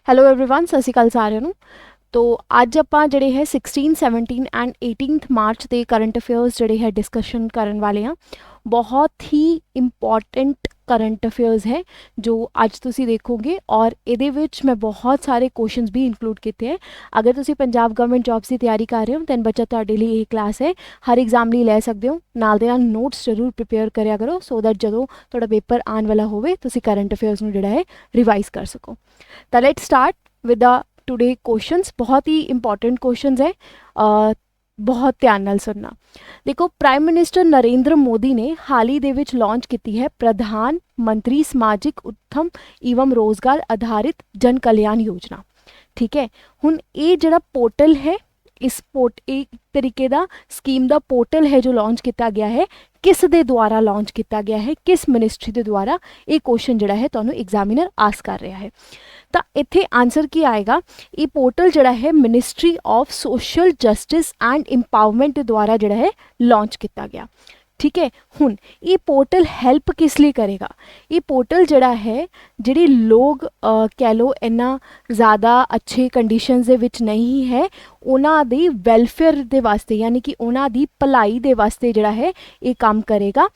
Hello everyone ਸਤਿ ਸ਼੍ਰੀ ਅਕਾਲ ਸਾਰਿਆਂ ਨੂੰ। तो ਅੱਜ ਆਪਾਂ ਜਿਹੜੇ ਹੈ 16 17 ਐਂਡ 18 ਮਾਰਚ ਦੇ ਕਰੰਟ ਅਫੇਅਰਸ ਜਿਹੜੇ ਹੈ ਡਿਸਕਸ਼ਨ ਕਰਨ ਵਾਲੇ ਹਾਂ। बहुत ही इंपॉर्टेंट करंट अफेयर्स है जो अज तुसी देखोगे और ये मैं बहुत सारे क्वेश्चंस भी इंक्लूड किए हैं। अगर तुसी पंजाब गवर्नमेंट जॉब्स की तैयारी कर रहे हो दैन बच्चा तुहाडे लिए ये क्लास है, हर एग्जाम लिए लै सकते हो। नाल दे नाल नोट्स जरूर प्रिपेयर करया करो सो दैट जो तुहाडा पेपर आने वाला होवे तुसी करंट अफेयर्स नूं जिहड़ा है रिवाइज कर सको। तो let start with the today questions. बहुत ही इंपॉर्टेंट क्वेश्चंस है, बहुत ध्यान नाल सुनना। देखो, प्राइम मिनिस्टर नरेंद्र मोदी ने हाल ही दे विच लॉन्च की है प्रधानमंत्री समाजिक उत्थम एवं रोजगार आधारित जन कल्याण योजना। ठीक है, हुण ये जिहड़ा पोर्टल है, इस एक तरीके का स्कीम का पोर्टल है जो लॉन्च किया गया है, किस दे द्वारा लॉन्च किया गया है, किस मिनिस्ट्री के द्वारा, ये क्वेश्चन जिहड़ा है तुहानूं एग्जामिनर आस्क कर रहा है। तो इत्थे आंसर की आएगा, ये पोर्टल जिहड़ा है ministry of social justice and empowerment के द्वारा जिहड़ा है लॉन्च किया गया। ठीक है, हुण ये पोर्टल हैल्प किस लिए करेगा? ये पोर्टल जिहड़ा है जिहड़े लोग कह लो इन्ना ज़्यादा अच्छे कंडीशनस दे विच नहीं है, उन्हां दी वैलफेयर दे वास्ते यानी कि उन्हां दी भलाई दे वास्ते जिहड़ा है ये काम करेगा।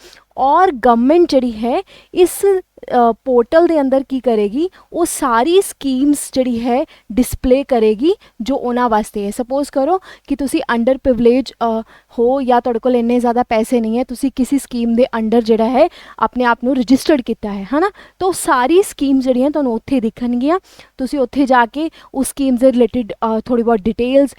और गवर्नमेंट जिहड़ी है इस पोर्टल दे अंदर की करेगी, वो सारी स्कीम्स जिहड़ी है डिस्प्ले करेगी जो उन्हां वास्ते है। सपोज करो कि तुसी अंडर प्रिवलेज हो या तुहाडे कोल इन्ने ज़्यादा पैसे नहीं है, तुसी किसी स्कीम दे अंडर जिहड़ा है अपने आप नूं रजिस्टर्ड किया है ना, तो सारी स्कीम्स जिहड़ियां तुहानूं उत्थे दिखणगियां। तुसी उत्थे जाके उस स्कीम्स दे रिलेटेड थोड़ी बहुत डिटेल्स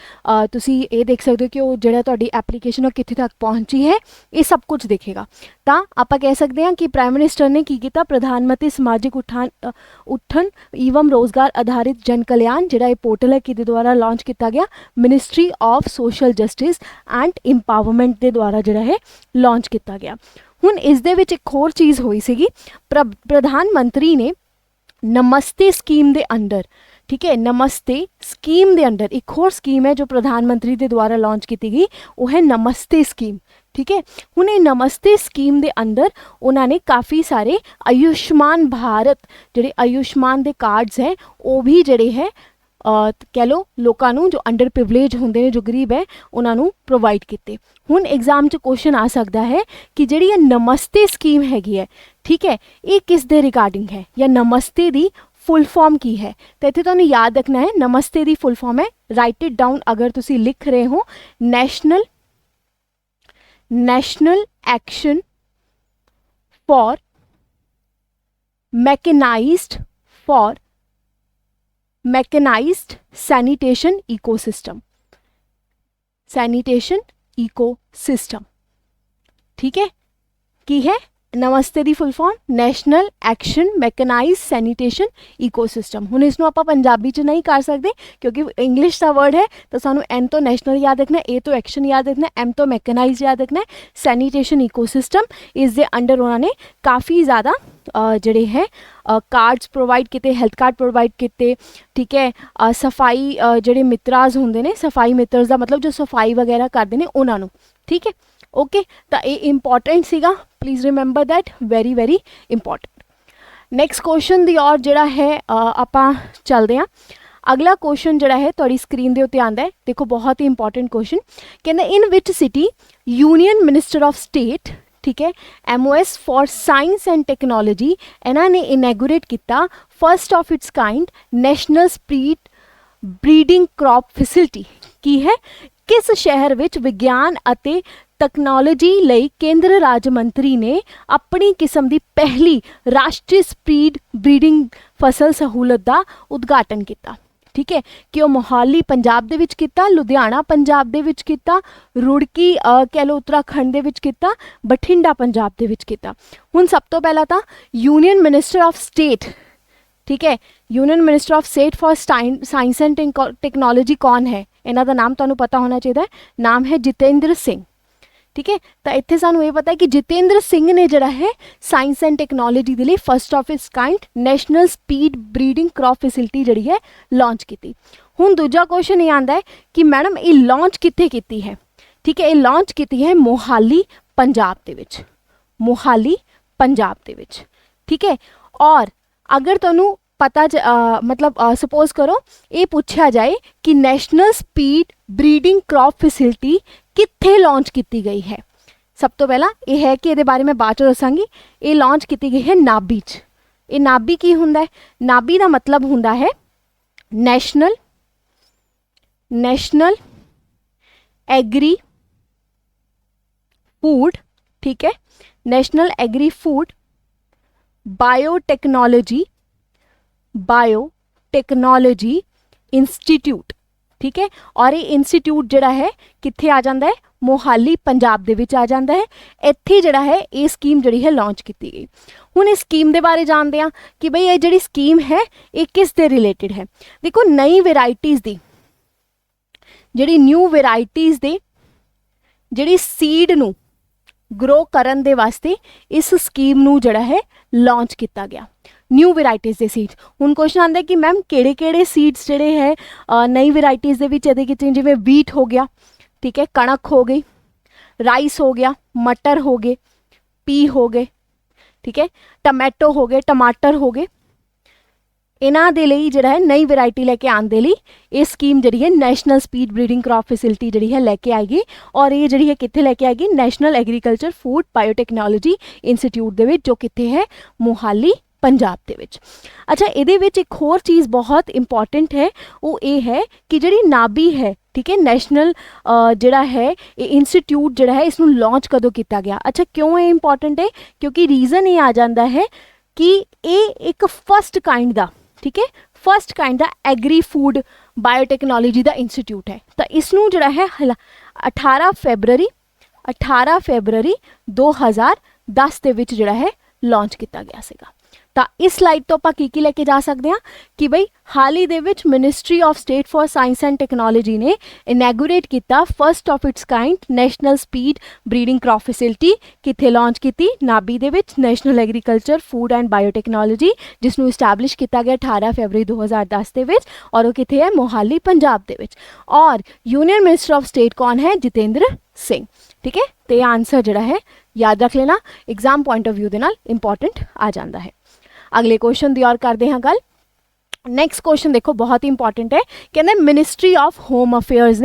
तुसी ये देख सकते हो कि वो जिहड़ा तुहाडी एप्लीकेशन कित्थे तक पहुंची है, ये सब कुछ दिखेगा। तो आपां कह सकते हैं कि प्राइम मिनिस्टर ने की कीता, प्रधानमंत्री समाजिक उत्थान एवं रोजगार आधारित जन कल्याण जिहड़ा ये पोर्टल है किहदे द्वारा लॉन्च किया गया, ministry of social justice and empowerment के द्वारा जिहड़ा है लॉन्च किया गया। हुण इस दे विच एक होर चीज़ हुई सीगी, प्रधानमंत्री ने नमस्ते स्कीम के अंडर, ठीक है, नमस्ते स्कीम के अंडर एक होर स्कीम है जो प्रधानमंत्री के द्वारा लॉन्च की गई, वो है नमस्ते स्कीम। ठीक है, हुण ये नमस्ते स्कीम के अंदर उन्होंने काफ़ी सारे आयुष्मान भारत जिहड़े आयुष्मान के कार्ड्स हैं वो भी जिहड़े है कह लो लोगों जो अंडर प्रिवलेज होंदे ने, जो गरीब है, उन्होंने प्रोवाइड किए। हुण एग्जाम च क्वेश्चन आ सकता है कि जिहड़ी ये नमस्ते स्कीम हैगी है, ठीक है, ये किस दे रिगार्डिंग है या नमस्ते दी फुल फॉर्म की है। तो इत्थे तुहानूं याद रखना है, नमस्ते दी फुल फॉर्म है, राइट इट डाउन अगर तुसी लिख रहे हो, national action for mechanized sanitation ecosystem, ठीक है, की है नमस्ते दी full form national action mechanize sanitation ecosystem. हुण इसनूं आपां पंजाबी च नहीं कर सकते क्योंकि इंग्लिश का वर्ड है, तो सानूं एन तो नैशनल याद रखना है, ए तो एक्शन याद रखना है, एम तो मैकेनाइज याद रखना है। सैनिटेशन इकोसिस्टम इस दे अंडर उन्होंने काफ़ी ज़्यादा जिहड़े है कार्ड्स प्रोवाइड किए, हेल्थ कार्ड प्रोवाइड किए। ठीक है, सफाई जिहड़े मित्राज होंदे ने, सफाई मित्रज का मतलब जो सफाई वगैरह करते हैं उन्होंने। ठीक है, ओके, तो ये इंपॉर्टेंट सीगा, please remember that, very very important. Next question दी और जिहड़ा है आपां चलते हैं। अगला क्वेश्चन जिहड़ा है तुहाडी स्क्रीन दे उत्ते आंदा है, देखो बहुत ही इंपॉर्टेंट क्वेश्चन। कहंदे in which city union minister of state, ठीक है, MOS for science and technology इन्होंने इनैगोरेट किया first of its kind national speed breeding crop facility की है, किस शहर विच विज्ञान अते तकनोलॉजी लई केंद्र राज मंत्री ने अपनी किस्म की पहली राष्ट्रीय स्पीड ब्रीडिंग फसल सहूलत का उद्घाटन किया। ठीक है, कि वो मोहाली पंजाब दे विच किया, लुधियाना पंजाब दे विच किया, रुड़की कह लो उत्तराखंड दे विच किया, बठिंडा पंजाब दे विच किया। हुण सब तो पहला था यूनियन मिनिस्टर ऑफ स्टेट, ठीक है, union minister of state for science and technology कौन है? इन्हां दा नाम तुहानूं पता होना चाहिए, नाम है जितेंद्र सिंह। ठीक है, तो इत्थे सानूं ये पता है कि जितेंद्र सिंह ने जिहड़ा है साइंस एंड टैक्नोलॉजी के लिए first of its kind national speed breeding crop facility जिहड़ी है लॉन्च की। हुण दूजा क्वेश्चन ये आंदा है कि मैडम ये लॉन्च कित्थे कीती है? ठीक है, ये लॉन्च की है मोहाली पंजाब दे विच, मोहाली पंजाब दे विच। ठीक है, और अगर तुहानूं पता मतलब सपोज करो ये पूछा जाए कि national speed breeding crop facility कित्थे लॉन्च की गई है। सब तो पहला ये है कि ये बारे में बाद चो दसांगी। ये लॉन्च की गई है नाभी च। ये नाभी की हुंदा है? नाभी का मतलब हुंदा है नैशनल एग्री फूड, ठीक है, national agri food biotechnology institute, ठीक है। और ये इंस्टीट्यूट जड़ा है कित्थे आ जाता है? मोहाली पंजाब दे विच आ जाता है। इत्थे जड़ा है ये स्कीम जड़ी है लॉन्च की गई। हुण इस स्कीम के बारे जानते हैं कि बई ये जड़ी स्कीम है ये किस दे रिलेटेड है। देखो नई वेराइटीज़ दी जड़ी न्यू वेराइटीज़ दे जड़ी सीड नू ग्रो करन दे वास्ते इस स्कीम नू जड़ा है लॉन्च किया गया। न्यू वेराइटीज़ दे सीड्स। हुण क्वेश्चन आंदा है कि मैम किहड़े सीड्स जड़े है नई वेराइटीज़ दे विच इहदे किते जिवें वीट हो गया, ठीक है, कणक हो गई, राइस हो गया, मटर हो गए, पी हो गए, ठीक है, टमैटो हो गए, टमाटर हो गए। इन्हां दे लई जिहड़ा है नई वैरायटी लैके आउण दे लई ये स्कीम जिहड़ी है national speed breeding crop facility जिहड़ी है लैके आएगी। और ये जिहड़ी है कित्थे लैके आएगी? National agriculture food biotechnology institute दे विच, जो कित्थे है? मोहाली पंजाब दे विच। अच्छा, इहदे विच एक होर चीज़ बहुत इंपॉर्टेंट है, वो ये है कि जिहड़ी नाभी है, ठीक है, नैशनल जिहड़ा है ये इंस्टीट्यूट जिहड़ा है इसनूं लॉन्च कदों किया गया। अच्छा, क्यों ये इंपॉर्टेंट है? क्योंकि रीज़न ये आ जाता है कि ये एक फर्स्ट काइंड का, ठीक है, फर्स्ट काइंड का एग्री फूड बायोटेक्नोलॉजी का इंस्टीट्यूट है। तो इसनूं जिहड़ा है 18 फरवरी 2010 ਦੇ ਵਿੱਚ ਜਿਹੜਾ है लॉन्च किया गया ਸੀਗਾ। ਤਾਂ इस स्लाइड तो आप की लेके जा सकते हैं कि बई हाल ही दे विच ministry of state for science and technology ने इनैगूरेट किया first of its kind national speed breeding crop facility कित्थे लॉन्च की? नाभी दे विच national agriculture food and biotechnology, जिसनूं इस्टैबलिश किया गया 18 फरवरी 2010 दे विच, और वो कित्थे है? मोहाली पंजाब दे विच। और यूनियन मिनिस्टर ऑफ स्टेट कौन है? जितेंद्र सिंह, ठीक है। तो यह आंसर जिहड़ा है याद रख लेना, एग्जाम पॉइंट ऑफ व्यू दे नाल इंपॉर्टेंट आ जाता है। अगले क्वेश्चन की ओर करते हैं गल। नैक्सट क्वेश्चन देखो बहुत ही इंपॉर्टेंट है, कहते मिनिस्ट्री ऑफ होम अफेयर्स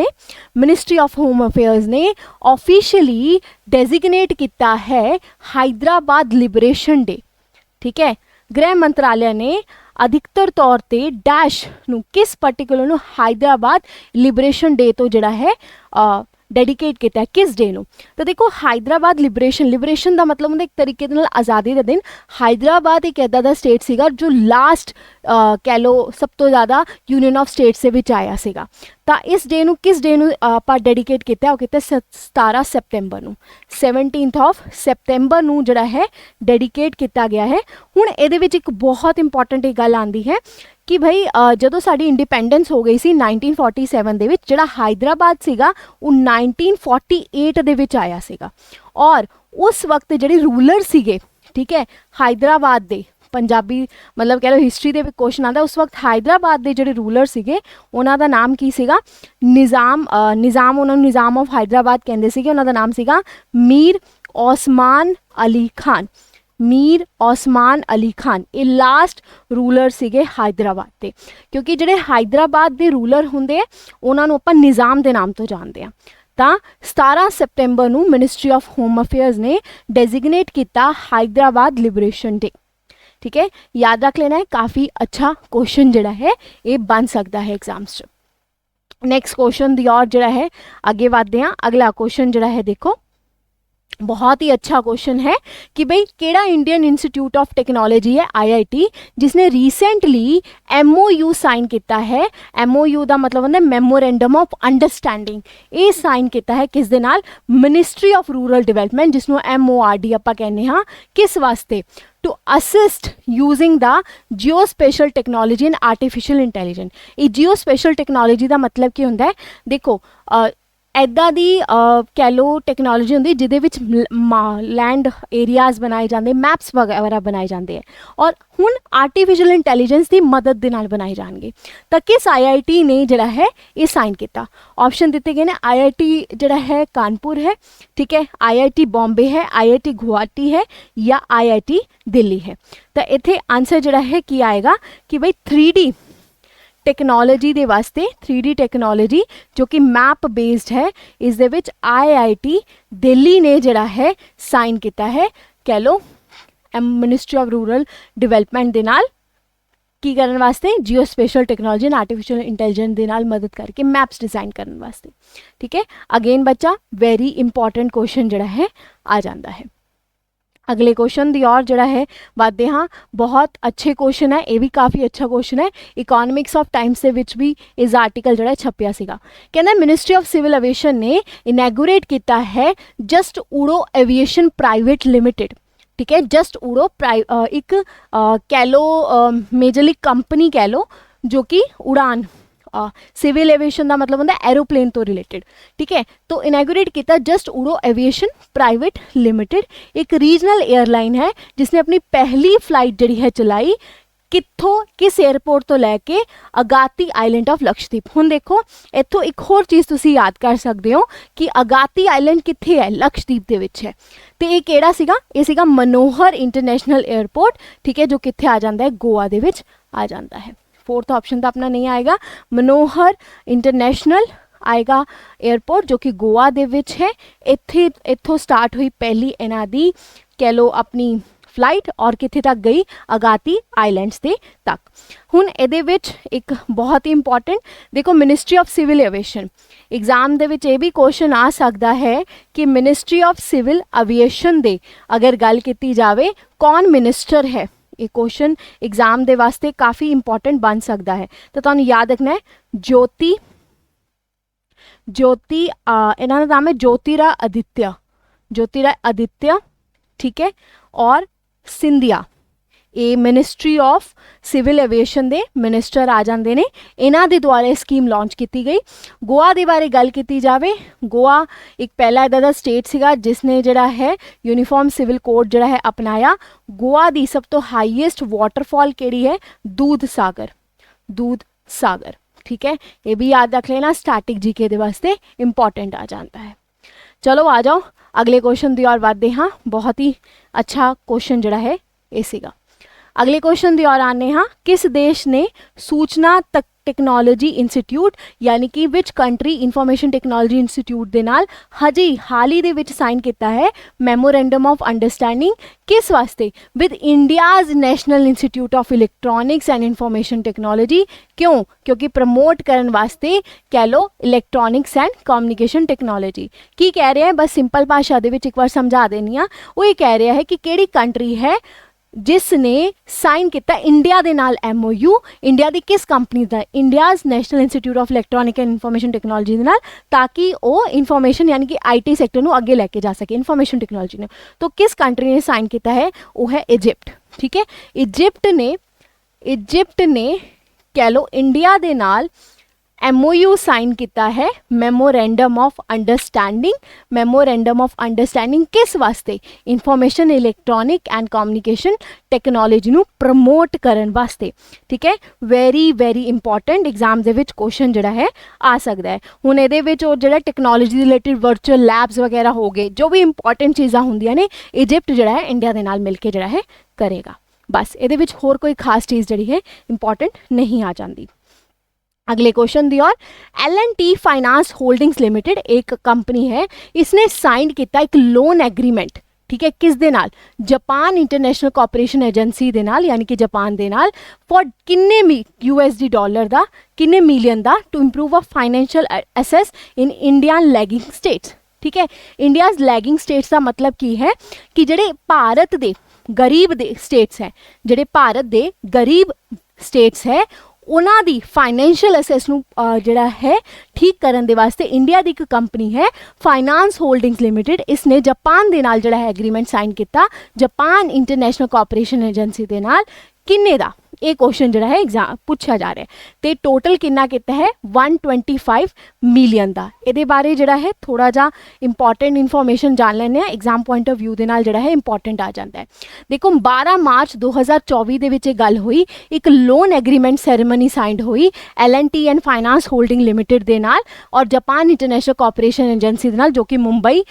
ने ऑफिशियली डेजिग्नेट किया है हैदराबाद लिबरेशन डे, ठीक है। गृह मंत्रालय ने अधिकतर तौर पर डैश नू किस पर्टिकुलर नू हैदराबाद लिबरेशन डे तो जिहड़ा है डेडिकेट किया, किस डे नू? तो देखो हैदराबाद लिबरेशन का मतलब होंदा एक तरीके नाल आज़ादी का दिन। हैदराबाद एक इदा का स्टेट सीगा जो लास्ट कह लो सब तो ज़्यादा यूनियन ऑफ स्टेट्स के विच आया सीगा। तो इस डे नू किस डे नू आपां डेडिकेट किया? वो किया 17 सितंबर नू, 17 सितंबर नू जिहड़ा है डेडिकेट किया गया है। हुण इहदे विच एक बहुत इंपॉर्टेंट एक गल आंदी है कि भाई जदों साडी इंडिपेंडेंस हो गई सी 1947 दे विच, जिहड़ा हैदराबाद सीगा वो 1948 दे विच आया सीगा। और उस वक्त जिहड़े रूलर सीगे, ठीक है, हैदराबाद दे, पंजाबी मतलब कह लो हिस्ट्री के क्वेश्चन आता, उस वक्त हैदराबाद के जोड़े रूलर सीगे उन्हों का नाम की सीगा? निज़ाम उन्होंने निज़ाम ऑफ हैदराबाद कहते सीगे। उन्हों का नाम सीगा मीर ओस्मान अली खान। ये लास्ट रूलर सीगे हैदराबाद के, क्योंकि जोड़े हैदराबाद के रूलर होंगे उन्होंने आपां निज़ाम के नाम तो जानते हैं। तो 17 सितंबर नू मिनिस्ट्री ऑफ होम अफेयर्स ने डेजिग्नेट किया हैदराबाद लिबरेशन डे, ठीक है, याद रख लेना है। काफ़ी अच्छा क्वेश्चन जिहड़ा है ये बन सकता है एग्जाम्स। नैक्सट क्वेश्चन दी और जिहड़ा है अगे बढ़ते हैं। अगला क्वेश्चन जिहड़ा है देखो बहुत ही अच्छा क्वेश्चन है कि भाई केड़ा इंडियन इंस्टीट्यूट ऑफ टेक्नोलॉजी है IIT जिसने रिसेंटली MOU साइन किया है। MOU का मतलब होंदा मैमोरेंडम ऑफ अंडरस्टैंडिंग। ये साइन किया है किस दे नाल? मिनिस्ट्री ऑफ रूरल डिवेलपमेंट, जिसनों MORD आपां कहने हाँ। किस वास्ते? To assist using the geospatial technology and artificial intelligence. ये जियो स्पेशल टेक्नोलॉजी का मतलब की होंदा है? देखो ਇੱਦਾਂ ਦੀ ਕਹਿ ਲਓ ਟੈਕਨੋਲੋਜੀ ਹੁੰਦੀ ਜਿਹਦੇ ਵਿੱਚ ਲੈਂਡ ਏਰੀਆਜ਼ ਬਣਾਏ ਜਾਂਦੇ, ਮੈਪਸ ਵਗੈਰਾ ਬਣਾਏ ਜਾਂਦੇ ਹੈ, ਔਰ ਹੁਣ ਆਰਟੀਫਿਸ਼ੀਅਲ ਇੰਟੈਲੀਜੈਂਸ ਦੀ ਮਦਦ ਦੇ ਨਾਲ ਬਣਾਏ ਜਾਣਗੇ। ਤਾਂ ਕਿਸ IIT ਨੇ ਜਿਹੜਾ ਹੈ ਇਹ ਸਾਈਨ ਕੀਤਾ? ਆਪਸ਼ਨ ਦਿੱਤੇ ਗਏ ਨੇ, IIT ਜਿਹੜਾ ਹੈ ਕਾਨਪੁਰ है, ठीक है, IIT बॉम्बे है, IIT गुवाहाटी है या IIT दिल्ली है। तो इत्थे आंसर ਜਿਹੜਾ है की आएगा कि भाई 3D ਟੈਕਨੋਲੋਜੀ ਦੇ ਵਾਸਤੇ 3D ਟੈਕਨੋਲੋਜੀ ਜੋ ਕਿ ਮੈਪ ਬੇਸਡ ਹੈ, ਇਸ ਦੇ ਵਿੱਚ IIT ਦਿੱਲੀ ਨੇ ਜਿਹੜਾ ਹੈ ਸਾਈਨ ਕੀਤਾ ਹੈ। ਕਹਿ ਲਓ ਮਿਨਿਸਟਰੀ ਆਫ ਰੂਰਲ ਡਿਵੈਲਪਮੈਂਟ ਦੇ ਨਾਲ ਕੀ ਕਰਨ ਵਾਸਤੇ? JIO special technology and artificial intelligence ਦੇ ਨਾਲ ਮਦਦ ਕਰਕੇ ਮੈਪਸ ਡਿਜ਼ਾਈਨ ਕਰਨ ਵਾਸਤੇ। ਠੀਕ ਹੈ, ਅਗੇਨ ਬੱਚਾ ਵੈਰੀ ਇੰਪੋਰਟੈਂਟ ਕੁਐਸਚਨ ਜਿਹੜਾ ਹੈ ਆ ਜਾਂਦਾ ਹੈ। अगले क्वेश्चन दी और जड़ा है बातें, हाँ बहुत अच्छे क्वेश्चन है, ये भी काफ़ी अच्छा क्वेश्चन है। इकोनॉमिक्स ऑफ टाइम्स के विच भी इस आर्टिकल जड़ा छपिया सीगा। कहना मिनिस्ट्री ऑफ सिविल एविएशन ने इनैगोरेट किया है जस्ट उड़ो एविएशन प्राइवेट लिमिटेड। ठीक है, जस्ट उड़ो एक कह लो मेजरली कंपनी कह लो जो कि उड़ान सिविल एविएशन का मतलब होंगे एरोप्लेन तो रिलेटेड। ठीक है, तो इनैगोरेट किया जस्ट उड़ो एविएशन प्राइवेट लिमिटेड, एक रीजनल एयरलाइन है जिसने अपनी पहली फ्लाइट जी है चलाई कित्थों, किस एयरपोर्ट तो लैके अगाती आइलैंड ऑफ लक्षद्वीप। हुण देखो इत्थों एक होर चीज़ तुसीं याद कर सकते हो कि अगाती आइलैंड कित्थे है? लक्षद्वीप दे विच है। तो ये किहड़ा सीगा? ये सीगा मनोहर इंटरनेशनल एयरपोर्ट। ठीक है, जो कित्थे आ जाता है? गोवा दे विच आ जाता है। फोर्थ ऑप्शन तो अपना नहीं आएगा, मनोहर इंटरनेशनल आएगा एयरपोर्ट जो कि गोवा दे विच है। इत्थों स्टार्ट हुई पहली इन्हां दी कह लो अपनी फ्लाइट और कित्थे तक गई? अगाती आइलैंड्स दे तक। हुण इहदे विच एक बहुत ही इंपॉर्टेंट देखो ministry of civil aviation exam दे विच ये भी क्वेश्चन आ सकता है कि मिनिस्ट्री ऑफ सिविल एविएशन दे अगर गल कीती जावे कौन मिनिस्टर है, ये क्वेश्चन एग्जाम दे वास्ते काफ़ी इंपॉर्टेंट बन सकता है। तो तुहानूं याद रखना है ज्योति इन्हां दा नाम है ज्योतिरादित्य। ठीक है, और सिंधिया ये मिनिस्ट्री ऑफ सिविल एविएशन दे मिनिस्टर आ जाते हैं। इन्हां दे द्वारा स्कीम लॉन्च की गई। गोवा के बारे गल की जाए, गोवा एक पहला इदा दा स्टेट सीगा जिसने जड़ा है यूनीफॉर्म सिविल कोड जड़ा है अपनाया। गोवा की सब तो हाईएस्ट वाटरफॉल केड़ी है? दूध सागर। ठीक है, ये भी याद रख लेना, स्टैटिक जीके दे वास्ते इंपॉर्टेंट आ जाता है। चलो आ जाओ अगले क्वेश्चन की और बातें, हाँ बहुत ही अच्छा क्वेश्चन जड़ा है ये सीगा। अगले क्वेश्चन की ओर आने, हाँ किस देश ने सूचना तक टेक्नोलॉजी इंस्टीट्यूट यानी कि which country information technology institute के नाल हजे हाल ही दे विच साइन किया है मैमोरेंडम ऑफ अंडरस्टैंडिंग? किस वास्ते? With India's national institute of electronics and information technology. क्यों? क्योंकि प्रमोट करने वास्ते कह लो इलैक्ट्रॉनिक्स एंड कम्युनिकेशन टेक्नोलॉजी। की कह रहे हैं बस सिंपल भाषा दे विच एक बार समझा देनी आ। वो ये कह रहा है कि केड़ी कंट्री है जिसने साइन किया इंडिया के नाल MOU, इंडिया की किस कंपनी का? India's national institute of electronic and information technology के नाल, ताकि वो इंफॉर्मेशन यानी कि IT सैक्टर को अगे लैके जा सके इंफॉर्मेशन टेक्नोलॉजी ने। तो किस कंट्री ने साइन किया है? वो है इजिप्ट। ठीक है, इजिप्ट ने कह लो इंडिया के नाल MOU साइन किया है मैमोरेंडम ऑफ अंडरस्टैंडिंग किस वास्ते? Information electronic and communication technology नू प्रमोट करने वास्ते। ठीक है, वेरी वेरी इंपॉर्टेंट एग्जाम दे विच क्वेश्चन जड़ा है आ सकता है। हुण इहदे विच और जड़ा टेक्नोलॉजी रिलेटेड वर्चुअल लैब्स वगैरह हो गए, जो भी इंपॉर्टेंट चीज़ां हुंदियां ने इजिप्ट जड़ा है इंडिया के नाल मिलके जड़ा है करेगा। बस इहदे विच होर कोई खास चीज़ जड़ी है इंपॉर्टेंट नहीं आ जाती। अगले क्वेश्चन दी और L&T फाइनेंस होल्डिंग्स लिमिटेड एक कंपनी है, इसने साइन किया एक लोन एग्रीमेंट। ठीक है, किस दे नाल? जापान इंटरनेशनल कोऑपरेशन एजेंसी दे नाल, यानी कि जापान दे नाल फॉर किन्ने USD डॉलर दा किन्ने मिलियन दा to improve a financial access in Indian lagging states. ठीक है, इंडियाज लैगिंग स्टेट्स का मतलब की है कि जेडे भारत दे गरीब दे स्टेट्स है, जेडे भारत दे गरीब स्टेट्स है उन्हां दी फाइनेंशियल असेस नूं जिहड़ा है ठीक करन दे वास्ते इंडिया दी एक कंपनी है फाइनेंस होल्डिंग्स लिमिटेड, इसने जापान दे नाल जिहड़ा है एग्रीमेंट साइन किया जापान इंटरनेशनल कोऑपरेशन एजेंसी दे नाल। किन्ने दा? ਇਹ क्वेश्चन ਜਿਹੜਾ ਹੈ एग्जाम ਪੁੱਛਿਆ ਜਾ ਰਿਹਾ ਤੇ ਟੋਟਲ ਕਿੰਨਾ ਕੀਤਾ ਹੈ 125 ਮਿਲੀਅਨ ਦਾ। ਇਹਦੇ ਬਾਰੇ ਜਿਹੜਾ ਹੈ ਥੋੜਾ ਜਿਹਾ ਇੰਪੋਰਟੈਂਟ ਇਨਫੋਰਮੇਸ਼ਨ ਜਾਣ ਲੈਂਦੇ ਆ, ਐਗਜ਼ਾਮ ਪੁਆਇੰਟ ਆਫ ਵਿਊ ਦੇ ਨਾਲ ਜਿਹੜਾ ਹੈ ਇੰਪੋਰਟੈਂਟ ਆ ਜਾਂਦਾ ਹੈ। ਦੇਖੋ 12 ਮਾਰਚ 2024 ਦੇ ਵਿੱਚ ਇਹ ਗੱਲ ਹੋਈ, ਇੱਕ ਲੋਨ ਐਗਰੀਮੈਂਟ ਸੈਰੇਮਨੀ ਸਾਈਨਡ ਹੋਈ L&T and finance holding limited ਦੇ ਨਾਲ ਔਰ ਜਾਪਾਨ ਇੰਟਰਨੈਸ਼ਨਲ ਕੋਆਪਰੇਸ਼ਨ ਏਜੰਸੀ ਦੇ ਨਾਲ, ਜੋ ਕਿ ਮੁੰਬਈ